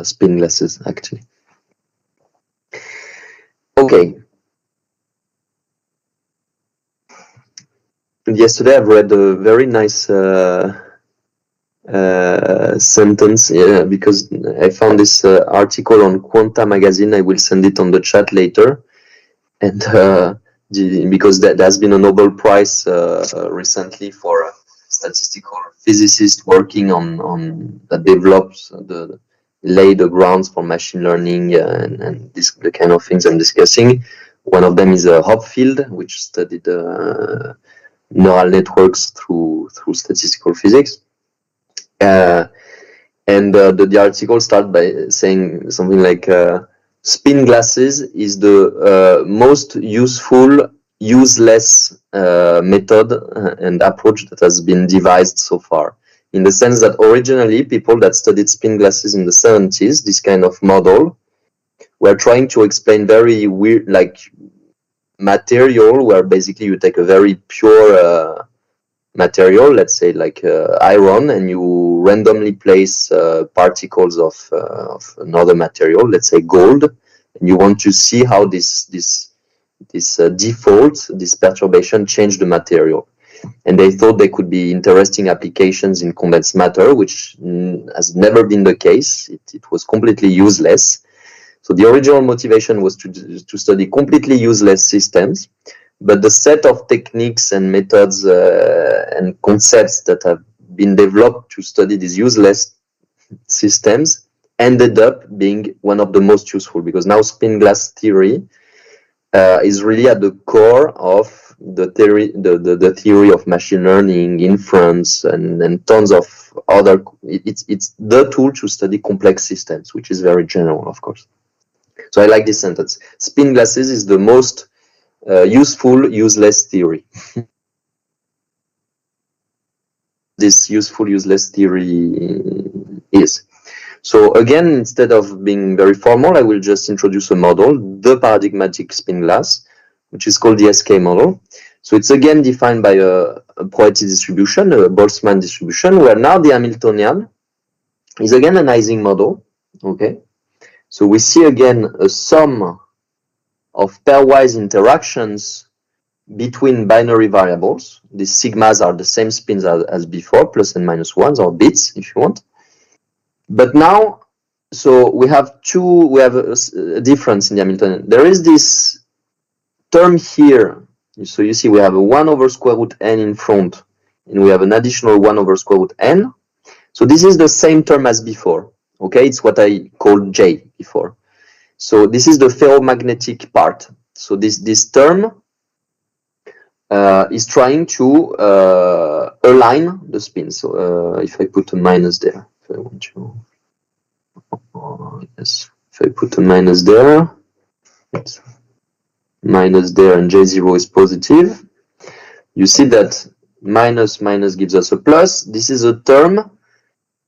spin glasses actually. Okay. And yesterday I've read a very nice sentence, because I found this article on Quanta magazine. I will send it on the chat later. And because there has been a Nobel Prize recently for a statistical physicist working on that develops lay the grounds for machine learning and the kind of things I'm discussing. One of them is Hopfield, which studied neural networks through statistical physics. And the article starts by saying something like, spin glasses is the most useful, useless method and approach that has been devised so far. In the sense that originally people that studied spin glasses in the 70s, this kind of model, were trying to explain very weird, like material, where basically you take a very pure material, let's say like iron, and you randomly place particles of another material, let's say gold, and you want to see how this default, this perturbation change the material. And they thought there could be interesting applications in condensed matter, which has never been the case. It was completely useless. So the original motivation was to study completely useless systems, but the set of techniques and methods and concepts that have been developed to study these useless systems ended up being one of the most useful, because now spin glass theory is really at the core of the theory of machine learning, inference, and tons of other. It's the tool to study complex systems, which is very general, of course. So I like this sentence. Spin glasses is the most useful, useless theory. This useful, useless theory is. So again, instead of being very formal, I will just introduce a model, the paradigmatic spin glass, which is called the SK model. So it's again defined by a probability distribution, a Boltzmann distribution, where now the Hamiltonian is again an Ising model. Okay. So we see again a sum of pairwise interactions between binary variables. These sigmas are the same spins as before, plus and minus ones, or bits if you want. But now, so we have a difference in the Hamiltonian. There is this term here. So you see we have a 1 over square root n in front, and we have an additional 1 over square root n. So this is the same term as before. Okay, it's what I called J before. So this is the ferromagnetic part. So this term is trying to align the spin. So if I put a minus there, if I want to, yes, if I put a minus there, it's minus there, and J0 is positive. You see that minus minus gives us a plus. This is a term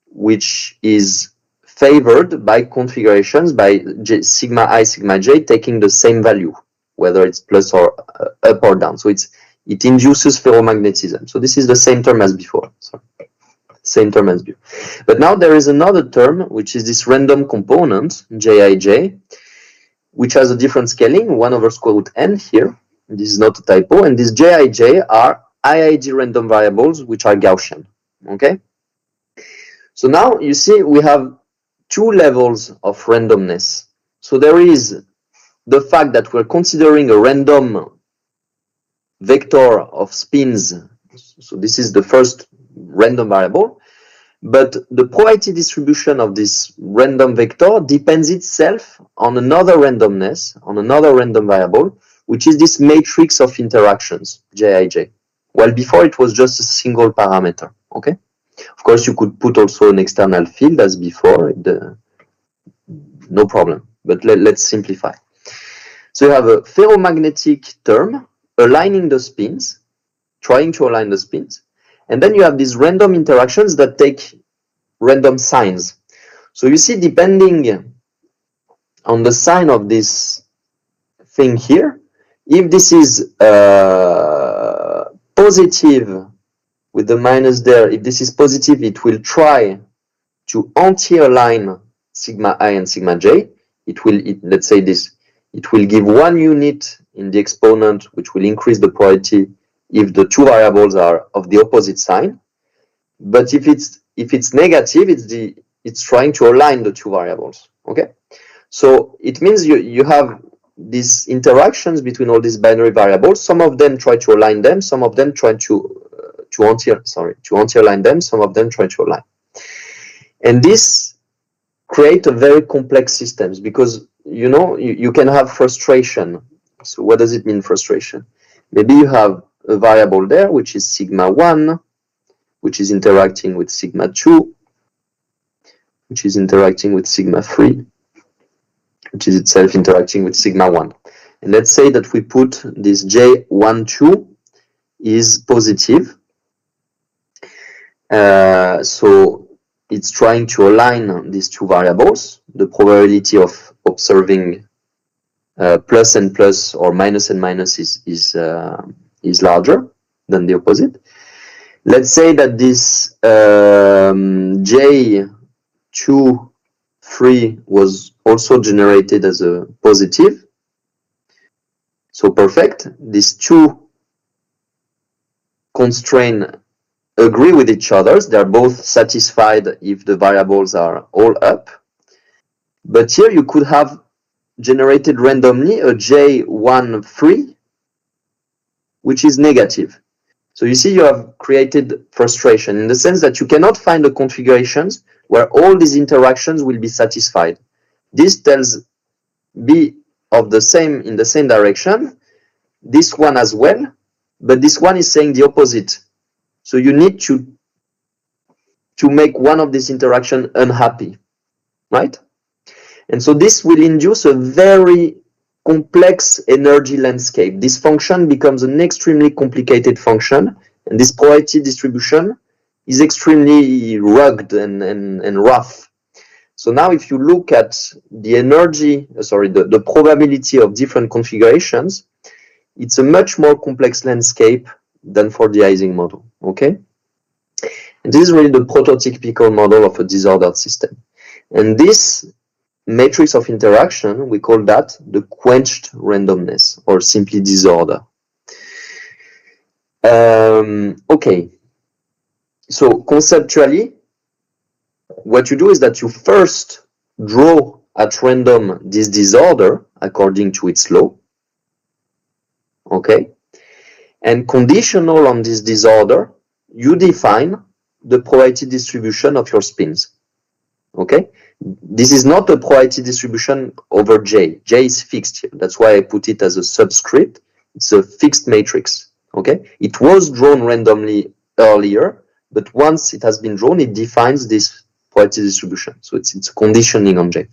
which is favored by configurations by sigma I, sigma j taking the same value, whether it's plus or up or down. So it induces ferromagnetism. So this is the same term as before. Sorry. Same term as before. But now there is another term, which is this random component, Jij, which has a different scaling, 1 over square root n here. This is not a typo. And these Jij are IID random variables, which are Gaussian. Okay? So now you see we have two levels of randomness. So there is the fact that we're considering a random vector of spins. So this is the first random variable. But the probability distribution of this random vector depends itself on another randomness, on another random variable, which is this matrix of interactions, Jij. While before it was just a single parameter. Okay? Of course, you could put also an external field as before, no problem, but let's simplify. So you have a ferromagnetic term aligning the spins, trying to align the spins, and then you have these random interactions that take random signs. So you see, depending on the sign of this thing here, if this is positive, with the minus there, if this is positive, it will try to anti-align sigma I and sigma j. Let's say this, it will give 1 unit in the exponent, which will increase the probability if the two variables are of the opposite sign. But if it's negative, it's trying to align the two variables. Okay, so it means you have these interactions between all these binary variables. Some of them try to align them, some of them try to anti-align them, some of them try to align. And this create a very complex systems because you can have frustration. So what does it mean, frustration? Maybe you have a variable there which is sigma 1, which is interacting with sigma 2, which is interacting with sigma 3, which is itself interacting with sigma 1. And let's say that we put this J12 is positive. So it's trying to align these two variables. The probability of observing plus and plus or minus and minus is larger than the opposite. Let's say that this J23 was also generated as a positive. So perfect. These two constraints agree with each other. They're both satisfied if the variables are all up. But here you could have generated randomly a J13, which is negative. So you see you have created frustration in the sense that you cannot find the configurations where all these interactions will be satisfied. This tells B of the same in the same direction, this one as well, but this one is saying the opposite. So you need to make one of these interactions unhappy, right? And so this will induce a very complex energy landscape. This function becomes an extremely complicated function, and this probability distribution is extremely rugged and rough. So now if you look at the energy, the probability of different configurations, it's a much more complex landscape than for the Ising model, okay? And this is really the prototypical model of a disordered system. And this matrix of interaction, we call that the quenched randomness, or simply disorder. Okay, so conceptually, what you do is that you first draw at random this disorder according to its law, okay? And conditional on this disorder, you define the probability distribution of your spins, okay? This is not a probability distribution over J. J is fixed here. That's why I put it as a subscript. It's a fixed matrix, okay? It was drawn randomly earlier, but once it has been drawn, it defines this probability distribution. So it's conditioning on J.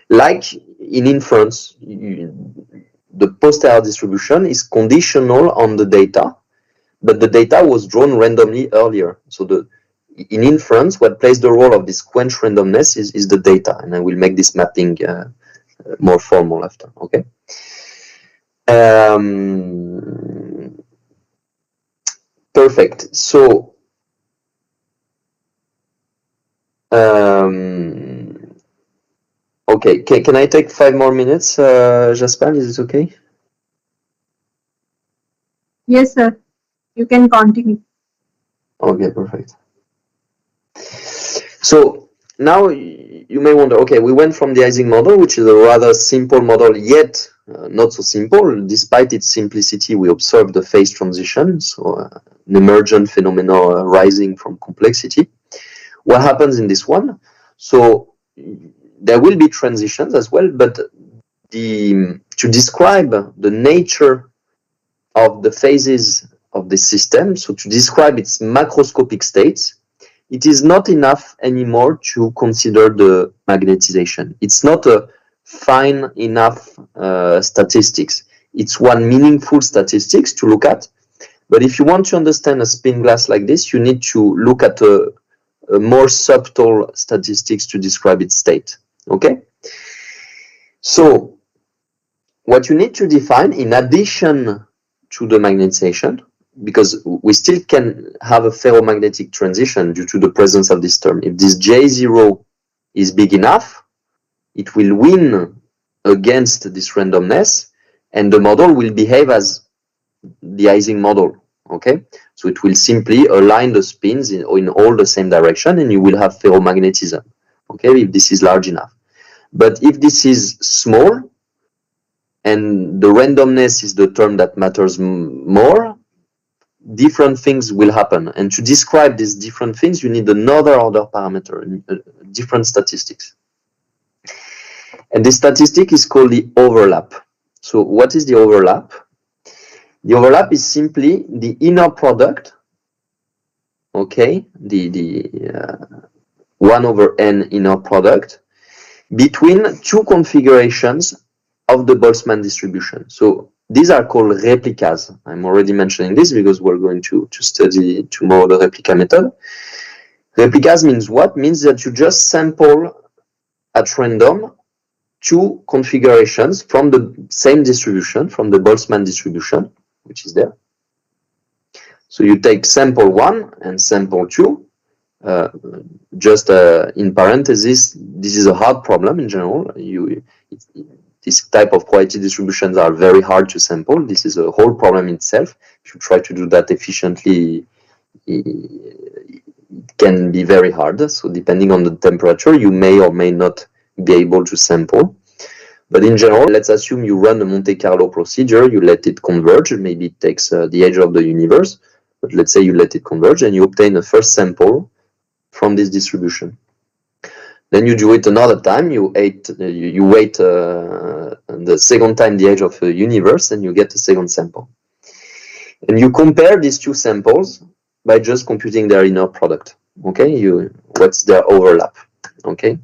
Like in inference, the post-error distribution is conditional on the data, but the data was drawn randomly earlier. So in inference, what plays the role of this quench randomness is the data, and I will make this mapping more formal after, okay? Perfect. So, okay, can I take 5 more minutes, Jasper? Is it okay? Yes, sir. You can continue. Okay, perfect. So now you may wonder, okay, we went from the Ising model, which is a rather simple model, yet not so simple. Despite its simplicity, we observe the phase transition, so an emergent phenomenon rising from complexity. What happens in this one? So there will be transitions as well, but to describe the nature of the phases of the system, so to describe its macroscopic states, it is not enough anymore to consider the magnetization. It's not a fine enough statistics. It's one meaningful statistics to look at. But if you want to understand a spin glass like this, you need to look at a more subtle statistics to describe its state. Okay? So what you need to define, in addition to the magnetization, because we still can have a ferromagnetic transition due to the presence of this term. If this J0 is big enough, it will win against this randomness, and the model will behave as the Ising model, okay? So it will simply align the spins in all the same direction, and you will have ferromagnetism, okay, if this is large enough. But if this is small, and the randomness is the term that matters more, different things will happen. And to describe these different things, you need another order parameter, different statistics. And this statistic is called the overlap. So what is the overlap? The overlap is simply the inner product, okay, the 1 over n inner product between two configurations of the Boltzmann distribution. So these are called replicas. I'm already mentioning this because we're going to study tomorrow the replica method. Replicas means what? Means that you just sample at random two configurations from the same distribution, from the Boltzmann distribution, which is there. So you take sample 1 and sample 2. In parentheses, this is a hard problem in general. This type of probability distributions are very hard to sample. This is a whole problem itself. If you try to do that efficiently, it can be very hard. So depending on the temperature, you may or may not be able to sample. But in general, let's assume you run a Monte Carlo procedure, you let it converge. Maybe it takes the edge of the universe, but let's say you let it converge and you obtain a first sample from this distribution. Then you do it another time, you wait the second time the edge of the universe and you get a second sample. And you compare these two samples by just computing their inner product. Okay, what's their overlap? Okay.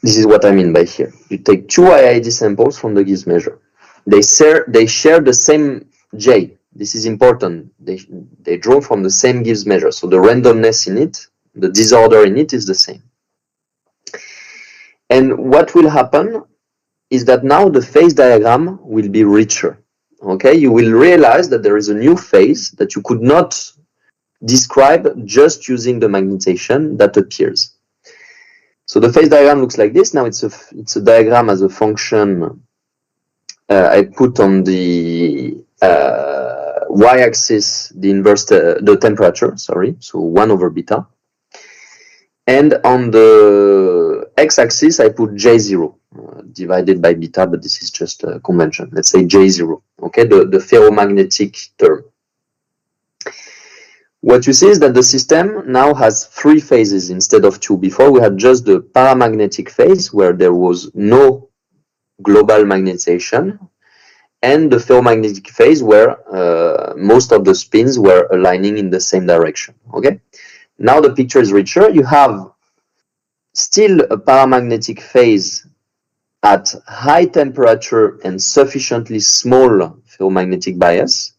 This is what I mean by here. You take two IID samples from the Gibbs measure. They share the same J. This is important. They draw from the same Gibbs measure. So the randomness in it, the disorder in it is the same. And what will happen is that now the phase diagram will be richer. Okay, you will realize that there is a new phase that you could not describe just using the magnetization that appears. So the phase diagram looks like this. Now it's a diagram as a function I put on the y-axis the inverse the temperature, sorry, so 1 over beta, and on the x-axis I put J0 divided by beta, but this is just a convention. Let's say J0, okay, the ferromagnetic term. What you see is that the system now has 3 phases instead of 2. Before we had just the paramagnetic phase where there was no global magnetization, and the ferromagnetic phase where most of the spins were aligning in the same direction. Okay. Now the picture is richer. You have still a paramagnetic phase at high temperature and sufficiently small ferromagnetic bias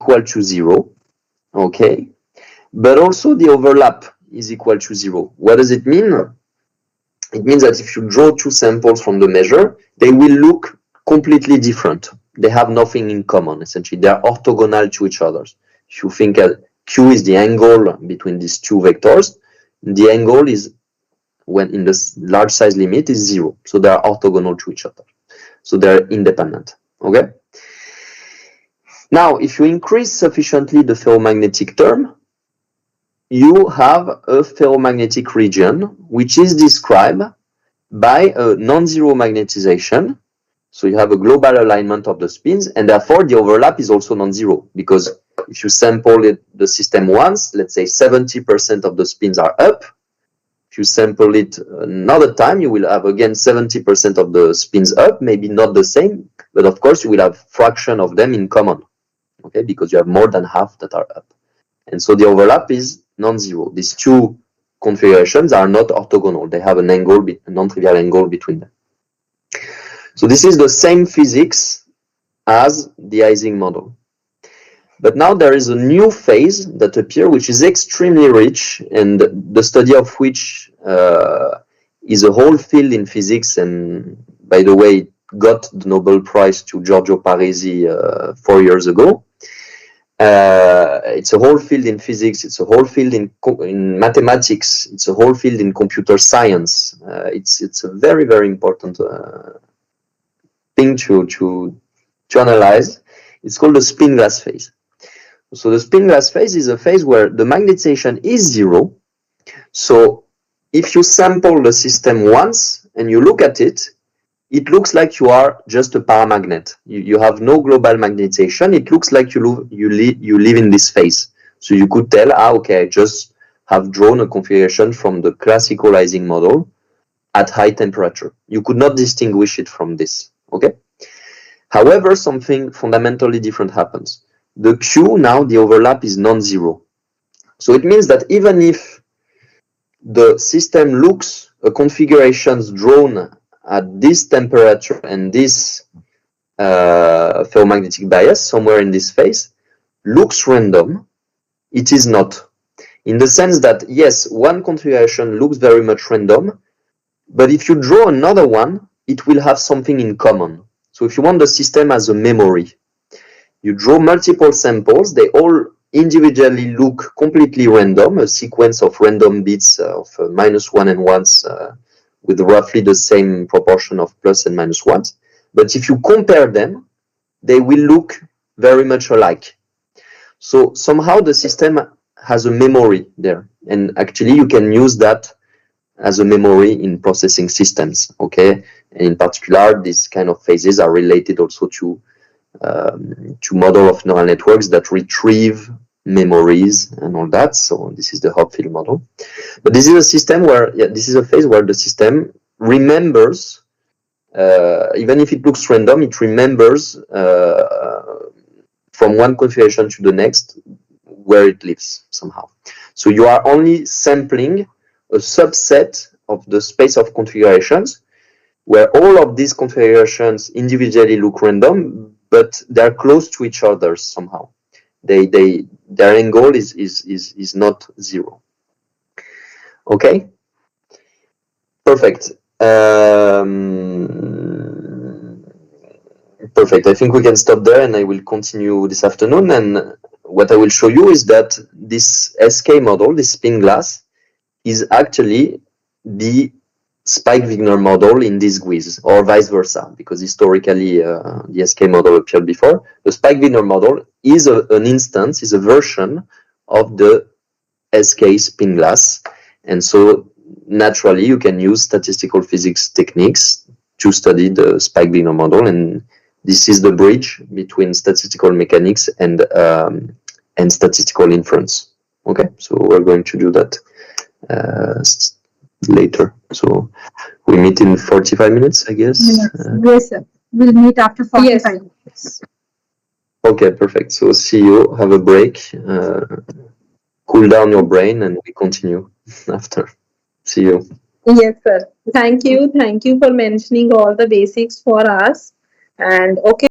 equal to 0. Okay. But also the overlap is equal to 0. What does it mean? It means that if you draw 2 samples from the measure, they will look completely different. They have nothing in common, essentially. They are orthogonal to each other. If you think Q is the angle between these 2 vectors, the angle is, when in the large size limit, is 0. So they are orthogonal to each other. So they are independent. Okay? Now, if you increase sufficiently the ferromagnetic term, you have a ferromagnetic region, which is described by a non-zero magnetization. So you have a global alignment of the spins, and therefore the overlap is also non-zero, because if you sample the system once, let's say 70% of the spins are up. If you sample it another time, you will have again 70% of the spins up, maybe not the same, but of course you will have fraction of them in common, okay, because you have more than half that are up. And so the overlap is non-zero. These 2 configurations are not orthogonal. They have an angle, a non-trivial angle between them. So this is the same physics as the Ising model. But now there is a new phase that appears, which is extremely rich, and the study of which is a whole field in physics, and by the way, got the Nobel Prize to Giorgio Parisi 4 years ago. It's a whole field in physics, it's a whole field in mathematics, it's a whole field in computer science. It's a very, very important thing to analyze. It's called the spin glass phase. So the spin glass phase is a phase where the magnetization is 0. So if you sample the system once and you look at it, it looks like you are just a paramagnet. You have no global magnetization. It looks like you live in this phase. So you could tell, okay, I just have drawn a configuration from the classical Ising model at high temperature. You could not distinguish it from this, okay? However, something fundamentally different happens. The Q, now the overlap is non-zero. So it means that even if the system looks configurations drawn at this temperature and this ferromagnetic bias somewhere in this phase looks random, it is not. In the sense that, yes, one configuration looks very much random, but if you draw another one, it will have something in common. So if you want the system as a memory, you draw multiple samples, they all individually look completely random, a sequence of random bits of -1 and 1s with roughly the same proportion of plus and minus 1s. But if you compare them, they will look very much alike. So somehow the system has a memory there. And actually you can use that as a memory in processing systems, okay? And in particular, these kind of phases are related also to model of neural networks that retrieve memories and all that. So this is the Hopfield model. But this is a system where, this is a phase where the system remembers, even if it looks random, it remembers from one configuration to the next where it lives somehow. So you are only sampling a subset of the space of configurations where all of these configurations individually look random, but they're close to each other somehow. Their angle is not zero. Okay, perfect. Perfect. I think we can stop there, and I will continue this afternoon. And what I will show you is that this SK model, this spin glass, is actually the Spike-Wigner model in this GWIS, or vice versa, because historically the SK model appeared before. The Spike-Wigner model is an instance, is a version of the SK spin glass, and so naturally you can use statistical physics techniques to study the Spike-Wigner model, and this is the bridge between statistical mechanics and statistical inference. Okay, so we're going to do that later. So we meet in 45 minutes, I guess. Yes, sir. We'll meet after 45 Yes. minutes. Okay, perfect. So see you. Have a break. Cool down your brain, and we continue after. See you. Yes, sir. Thank you. Thank you for mentioning all the basics for us. And okay.